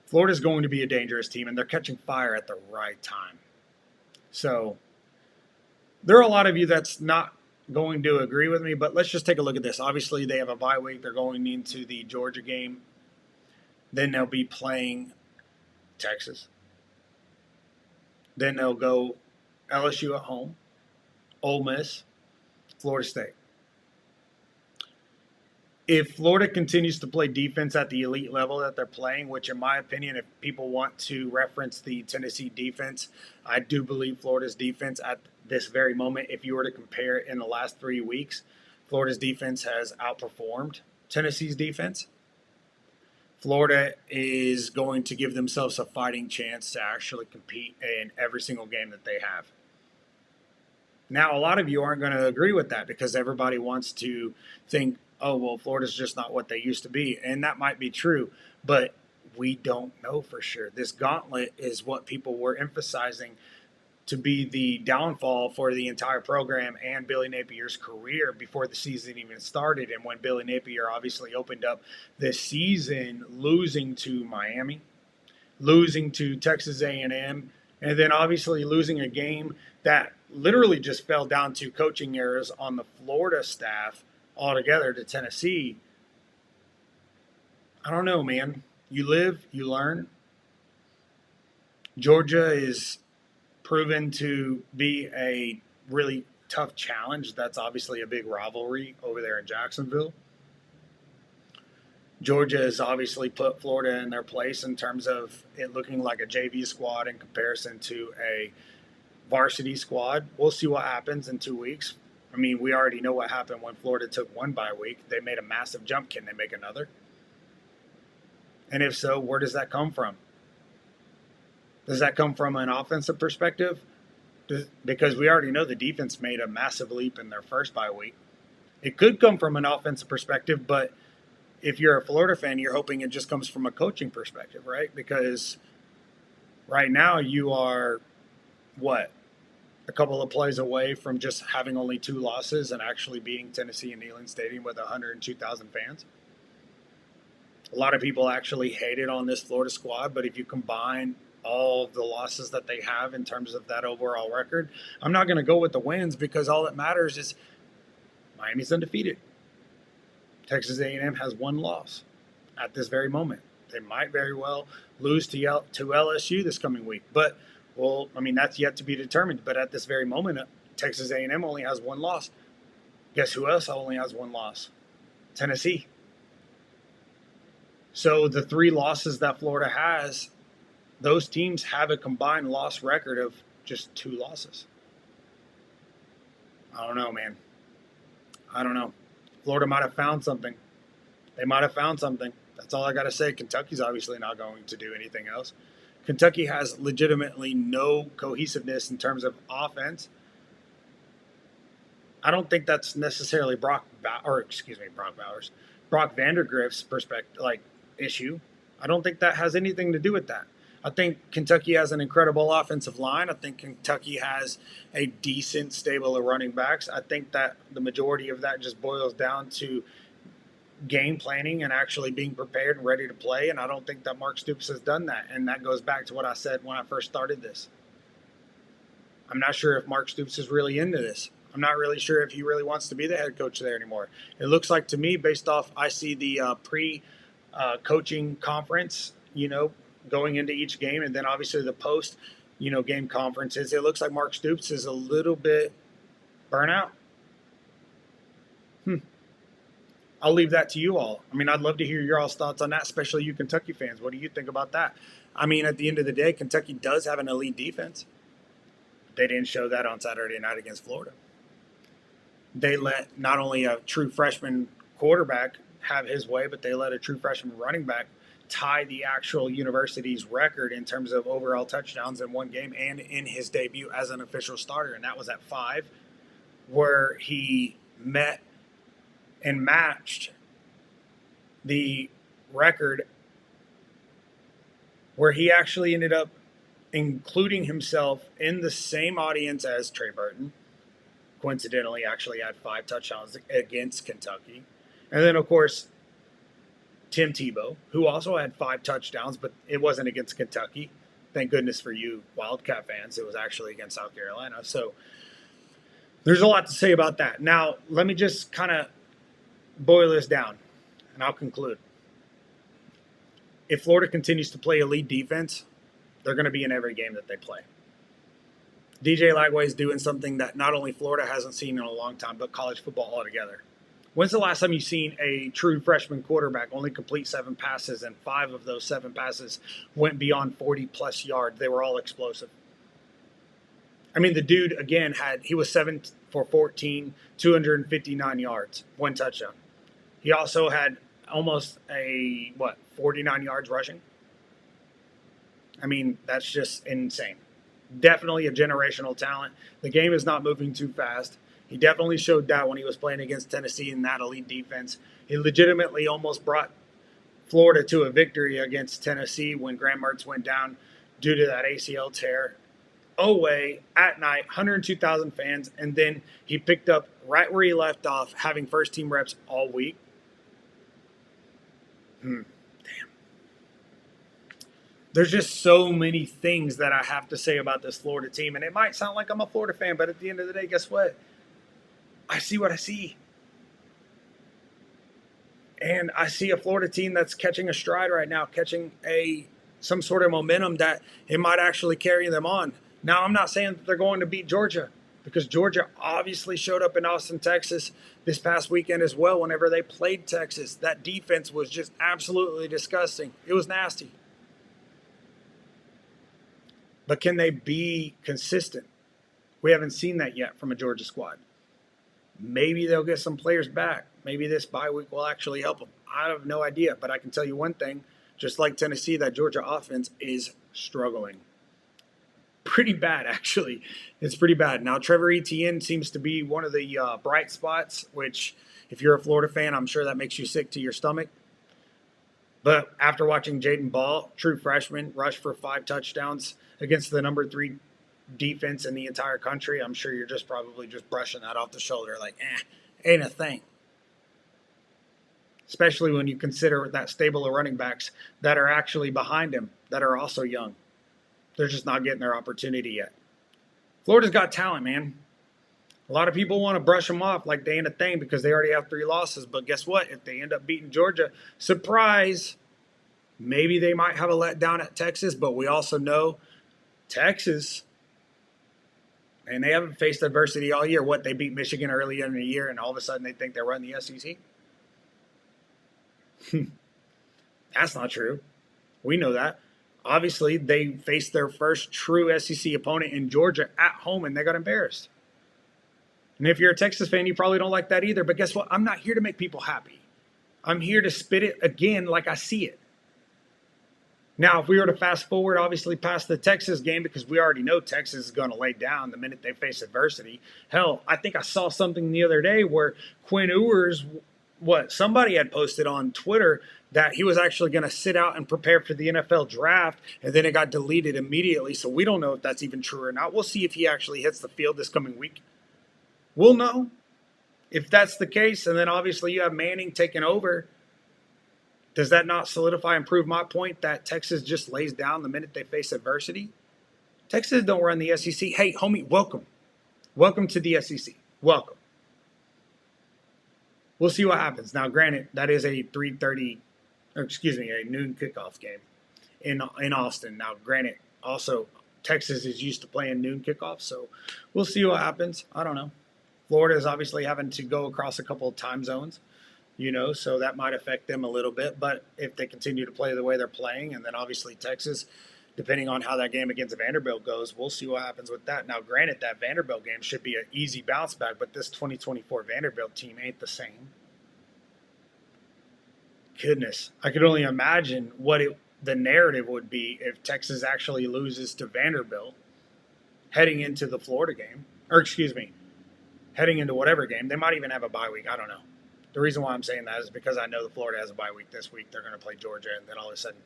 Florida's going to be a dangerous team, and they're catching fire at the right time. So there are a lot of you that's not going to agree with me, but let's just take a look at this. Obviously, they have a bye week. They're going into the Georgia game. Then they'll be playing Texas. Then they'll go LSU at home, Ole Miss, Florida State. If Florida continues to play defense at the elite level that they're playing, which in my opinion, if people want to reference the Tennessee defense, I do believe Florida's defense at this very moment, if you were to compare it in the last 3 weeks, Florida's defense has outperformed Tennessee's defense. Florida is going to give themselves a fighting chance to actually compete in every single game that they have. Now, a lot of you aren't going to agree with that because everybody wants to think, oh, well, Florida's just not what they used to be. And that might be true, but we don't know for sure. This gauntlet is what people were emphasizing to be the downfall for the entire program and Billy Napier's career before the season even started. And when Billy Napier obviously opened up this season, losing to Miami, losing to Texas A&M, and then obviously losing a game that literally just fell down to coaching errors on the Florida staff altogether to Tennessee. I don't know, man. You live, you learn. Georgia is proven to be a really tough challenge. That's obviously a big rivalry over there in Jacksonville. Georgia has obviously put Florida in their place in terms of it looking like a JV squad in comparison to a varsity squad. We'll see what happens in 2 weeks. I mean, we already know what happened when Florida took one bye week. They made a massive jump. Can they make another? And if so, where does that come from? Does that come from an offensive perspective? Because we already know the defense made a massive leap in their first bye week. It could come from an offensive perspective, but if you're a Florida fan, you're hoping it just comes from a coaching perspective, right? Because right now you are, a couple of plays away from just having only 2 losses and actually beating Tennessee in Neyland Stadium with 102,000 fans. A lot of people actually hated on this Florida squad, but if you combine all of the losses that they have in terms of that overall record, I'm not going to go with the wins because all that matters is Miami's undefeated. Texas A&M has 1 loss at this very moment. They might very well lose to LSU this coming week, but well, I mean, that's yet to be determined. But at this very moment, Texas A&M only has 1 loss. Guess who else only has 1 loss? Tennessee. So the 3 losses that Florida has those teams have a combined loss record of just 2 losses. I don't know, man. I don't know. Florida might have found something. They might have found something. That's all I got to say. Kentucky's obviously not going to do anything else. Kentucky has legitimately no cohesiveness in terms of offense. I don't think that's necessarily Brock Vandergrift's perspective, issue. I don't think that has anything to do with that. I think Kentucky has an incredible offensive line. I think Kentucky has a decent stable of running backs. I think that the majority of that just boils down to game planning and actually being prepared and ready to play. And I don't think that Mark Stoops has done that. And that goes back to what I said when I first started this. I'm not sure if Mark Stoops is really into this. I'm not really sure if he really wants to be the head coach there anymore. It looks like to me, based off, I see the pre-coaching conference, going into each game, and then obviously the post, game conferences. It looks like Mark Stoops is a little bit burnout. I'll leave that to you all. I mean, I'd love to hear your all's thoughts on that, especially you Kentucky fans. What do you think about that? I mean, at the end of the day, Kentucky does have an elite defense. They didn't show that on Saturday night against Florida. They let not only a true freshman quarterback have his way, but they let a true freshman running back tie the actual university's record in terms of overall touchdowns in one game and in his debut as an official starter. And that was at 5, where he met and matched the record, where he actually ended up including himself in the same audience as Trey Burton. Coincidentally, actually had 5 touchdowns against Kentucky. And then, of course, Tim Tebow, who also had 5 touchdowns, but it wasn't against Kentucky. Thank goodness for you Wildcat fans. It was actually against South Carolina. So there's a lot to say about that. Now, let me just kind of boil this down, and I'll conclude. If Florida continues to play elite defense, they're going to be in every game that they play. DJ Lagway is doing something that not only Florida hasn't seen in a long time, but college football altogether. When's the last time you've seen a true freshman quarterback only complete 7 passes, and 5 of those 7 passes went beyond 40-plus yards? They were all explosive. I mean, the dude, again, he was 7 for 14, 259 yards, 1 touchdown. He also had almost 49 yards rushing? I mean, that's just insane. Definitely a generational talent. The game is not moving too fast. He definitely showed that when he was playing against Tennessee in that elite defense. He legitimately almost brought Florida to a victory against Tennessee when Graham Mertz went down due to that ACL tear. Away at night, 102,000 fans, and then he picked up right where he left off, having first-team reps all week. Damn. There's just so many things that I have to say about this Florida team, and it might sound like I'm a Florida fan, but at the end of the day, guess what? I see what I see. And I see a Florida team that's catching a stride right now, catching some sort of momentum that it might actually carry them on. Now, I'm not saying that they're going to beat Georgia, because Georgia obviously showed up in Austin, Texas this past weekend as well whenever they played Texas. That defense was just absolutely disgusting. It was nasty. But can they be consistent? We haven't seen that yet from a Georgia squad. Maybe they'll get some players back. Maybe this bye week will actually help them. I have no idea, but I can tell you one thing. Just like Tennessee, that Georgia offense is struggling. Pretty bad, actually. It's pretty bad. Now, Trevor Etienne seems to be one of the bright spots, which if you're a Florida fan, I'm sure that makes you sick to your stomach. But after watching Jaden Ball, true freshman, rush for 5 touchdowns against the number 3 defense in the entire country, I'm sure you're just probably just brushing that off the shoulder like, ain't a thing. Especially when you consider that stable of running backs that are actually behind him that are also young. They're just not getting their opportunity yet. Florida's got talent, man. A lot of people want to brush them off like they ain't a thing because they already have 3 losses. But guess what? If they end up beating Georgia, surprise, maybe they might have a letdown at Texas. But we also know Texas, and they haven't faced adversity all year. What, they beat Michigan early in the year, and all of a sudden they think they run the SEC? That's not true. We know that. obviously they faced their first true SEC opponent in Georgia at home, and they got embarrassed. And if you're a Texas fan, you probably don't like that either. But guess what? I'm not here to make people happy. I'm here to spit it again like I see it. Now, if we were to fast forward, obviously, past the Texas game, because we already know Texas is going to lay down the minute they face adversity. Hell, I think I saw something the other day where Quinn Ewers, somebody had posted on Twitter that he was actually going to sit out and prepare for the NFL draft, and then it got deleted immediately. So we don't know if that's even true or not. We'll see if he actually hits the field this coming week. We'll know if that's the case. And then obviously you have Manning taking over. Does that not solidify and prove my point that Texas just lays down the minute they face adversity? Texas don't run the SEC. Hey, homie, welcome. Welcome to the SEC. Welcome. We'll see what happens. Now, granted, that is a a noon kickoff game in Austin. Now, granted, also Texas is used to playing noon kickoffs, so we'll see what happens. I don't know. Florida is obviously having to go across a couple of time zones, so that might affect them a little bit. But if they continue to play the way they're playing, and then obviously Texas, depending on how that game against Vanderbilt goes, we'll see what happens with that. Now, granted, that Vanderbilt game should be an easy bounce back, but this 2024 Vanderbilt team ain't the same. Goodness, I could only imagine what the narrative would be if Texas actually loses to Vanderbilt heading into the Florida game, heading into whatever game. They might even have a bye week. I don't know. The reason why I'm saying that is because I know that Florida has a bye week this week. They're going to play Georgia, and then all of a sudden,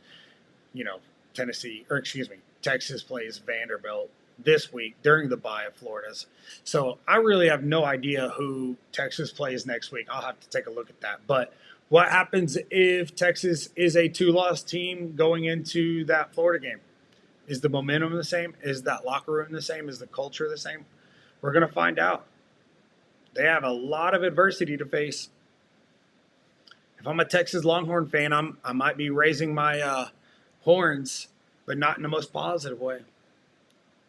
Texas plays Vanderbilt this week during the bye of Florida's. So I really have no idea who Texas plays next week. I'll have to take a look at that. But what happens if Texas is a 2-loss team going into that Florida game? Is the momentum the same? Is that locker room the same? Is the culture the same? We're going to find out. They have a lot of adversity to face. If I'm a Texas Longhorn fan, I might be raising my horns, but not in the most positive way.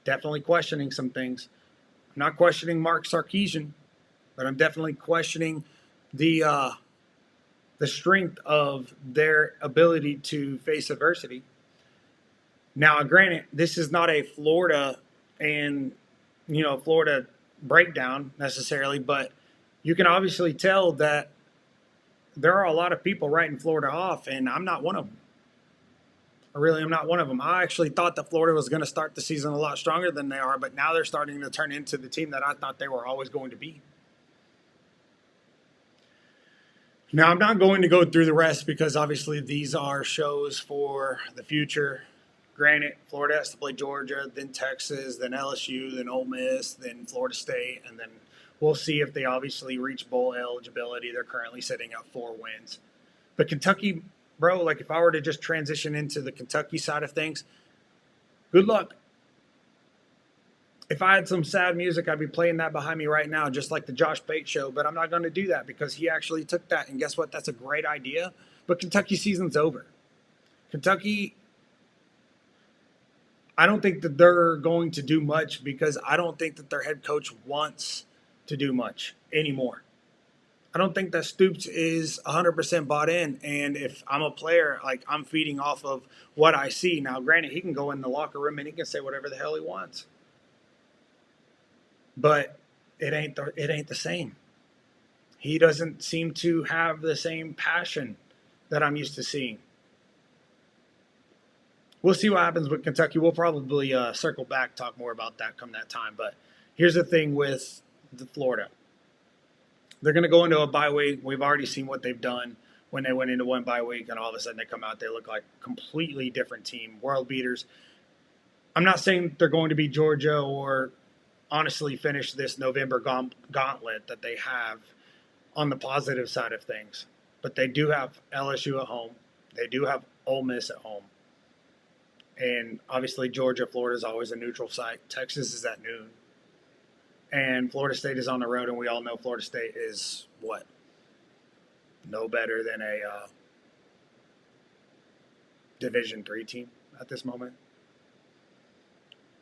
Definitely questioning some things. I'm not questioning Mark Sarkisian, but I'm definitely questioning the strength of their ability to face adversity. Now, granted, this is not a Florida breakdown necessarily, but you can obviously tell that there are a lot of people writing Florida off, and I'm not one of them. I really am not one of them. I actually thought that Florida was going to start the season a lot stronger than they are, but now they're starting to turn into the team that I thought they were always going to be. Now, I'm not going to go through the rest because obviously these are shows for the future. Granted, Florida has to play Georgia, then Texas, then LSU, then Ole Miss, then Florida State, and then we'll see if they obviously reach bowl eligibility. They're currently sitting at 4 wins. But Kentucky, bro, if I were to just transition into the Kentucky side of things, good luck. If I had some sad music, I'd be playing that behind me right now, just like the Josh Pate show. But I'm not going to do that because he actually took that. And guess what? That's a great idea. But Kentucky season's over. Kentucky, I don't think that they're going to do much because I don't think that their head coach wants to do much anymore. I don't think that Stoops is 100% bought in. And if I'm a player, I'm feeding off of what I see. Now, granted, he can go in the locker room and he can say whatever the hell he wants. But it ain't the same. He doesn't seem to have the same passion that I'm used to seeing. We'll see what happens with Kentucky. We'll probably circle back, talk more about that come that time. But here's the thing with the Florida. They're going to go into a bye week. We've already seen what they've done when they went into one bye week, and all of a sudden they come out, they look like a completely different team, world beaters. I'm not saying they're going to be Georgia or honestly finish this November gauntlet that they have on the positive side of things. But they do have LSU at home. They do have Ole Miss at home. And obviously Georgia, Florida is always a neutral site. Texas is at noon. And Florida State is on the road, and we all know Florida State is what? No better than a Division III team at this moment.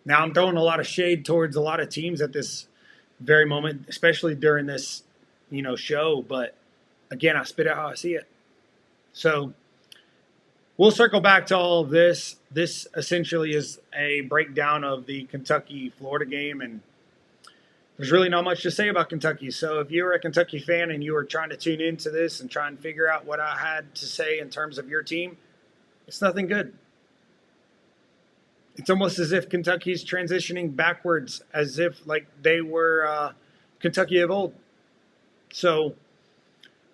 Now, I'm throwing a lot of shade towards a lot of teams at this very moment, especially during this, show. But, again, I spit out how I see it. So, we'll circle back to all of this. This essentially is a breakdown of the Kentucky-Florida game, and there's really not much to say about Kentucky. So if you're a Kentucky fan and you were trying to tune into this and try and figure out what I had to say in terms of your team, it's nothing good. It's almost as if Kentucky's transitioning backwards, as if like they were Kentucky of old. So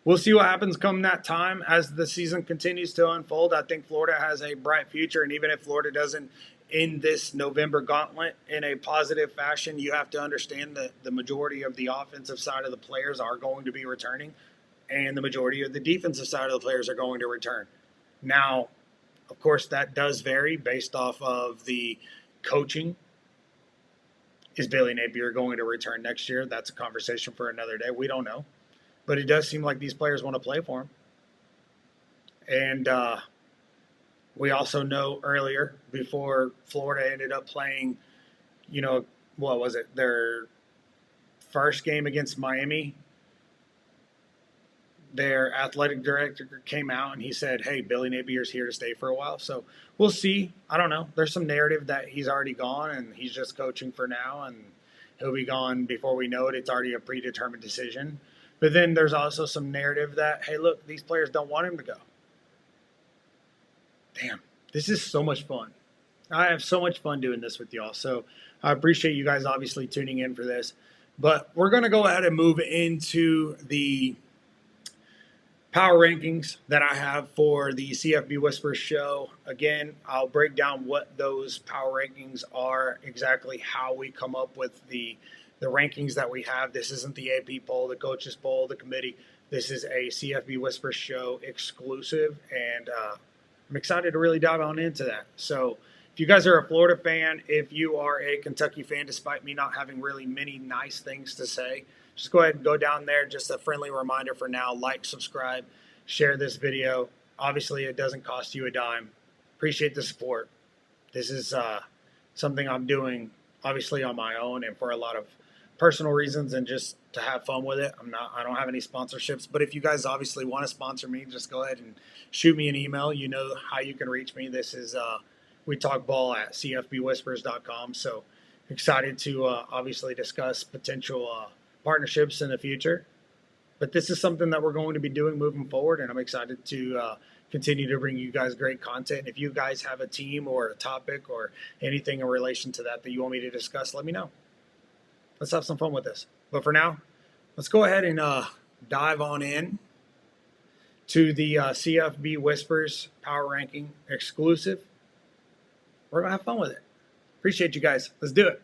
we'll see what happens come that time as the season continues to unfold. I think Florida has a bright future, and even if Florida doesn't end this November gauntlet in a positive fashion, you have to understand that the majority of the offensive side of the players are going to be returning, and the majority of the defensive side of the players are going to return. Now, of course, that does vary based off of the coaching. Is Billy Napier going to return next year? That's a conversation for another day. We don't know. But it does seem like these players want to play for him. And we also know earlier, before Florida ended up playing, what was it, their first game against Miami, their athletic director came out and he said, hey, Billy Napier's here to stay for a while. So we'll see. I don't know. There's some narrative that he's already gone and he's just coaching for now and he'll be gone before we know it. It's already a predetermined decision. But then there's also some narrative that, hey, look, these players don't want him to go. Damn, this is so much fun. I have so much fun doing this with y'all. So I appreciate you guys obviously tuning in for this. But we're going to go ahead and move into the power rankings that I have for the CFB Whispers show. Again, I'll break down what those power rankings are, exactly how we come up with the rankings that we have. This isn't the AP poll, the coaches poll, the committee. This is a CFB Whispers show exclusive, and I'm excited to really dive on into that. So if you guys are a Florida fan, if you are a Kentucky fan, despite me not having really many nice things to say, just go ahead and go down there. Just a friendly reminder for now, like, subscribe, share this video. Obviously, it doesn't cost you a dime. Appreciate the support. This is something I'm doing obviously on my own and for a lot of personal reasons and just to have fun with it. I don't have any sponsorships, but if you guys obviously want to sponsor me, just go ahead and shoot me an email. You know how you can reach me. This is we talk ball at cfbwhispers.com. So excited to obviously discuss potential partnerships in the future. But this is something that we're going to be doing moving forward, and I'm excited to continue to bring you guys great content. If you guys have a team or a topic or anything in relation to that you want me to discuss, let me know. Let's have some fun with this. But for now, let's go ahead and dive on in to the CFB Whispers Power Ranking exclusive. We're going to have fun with it. Appreciate you guys. Let's do it.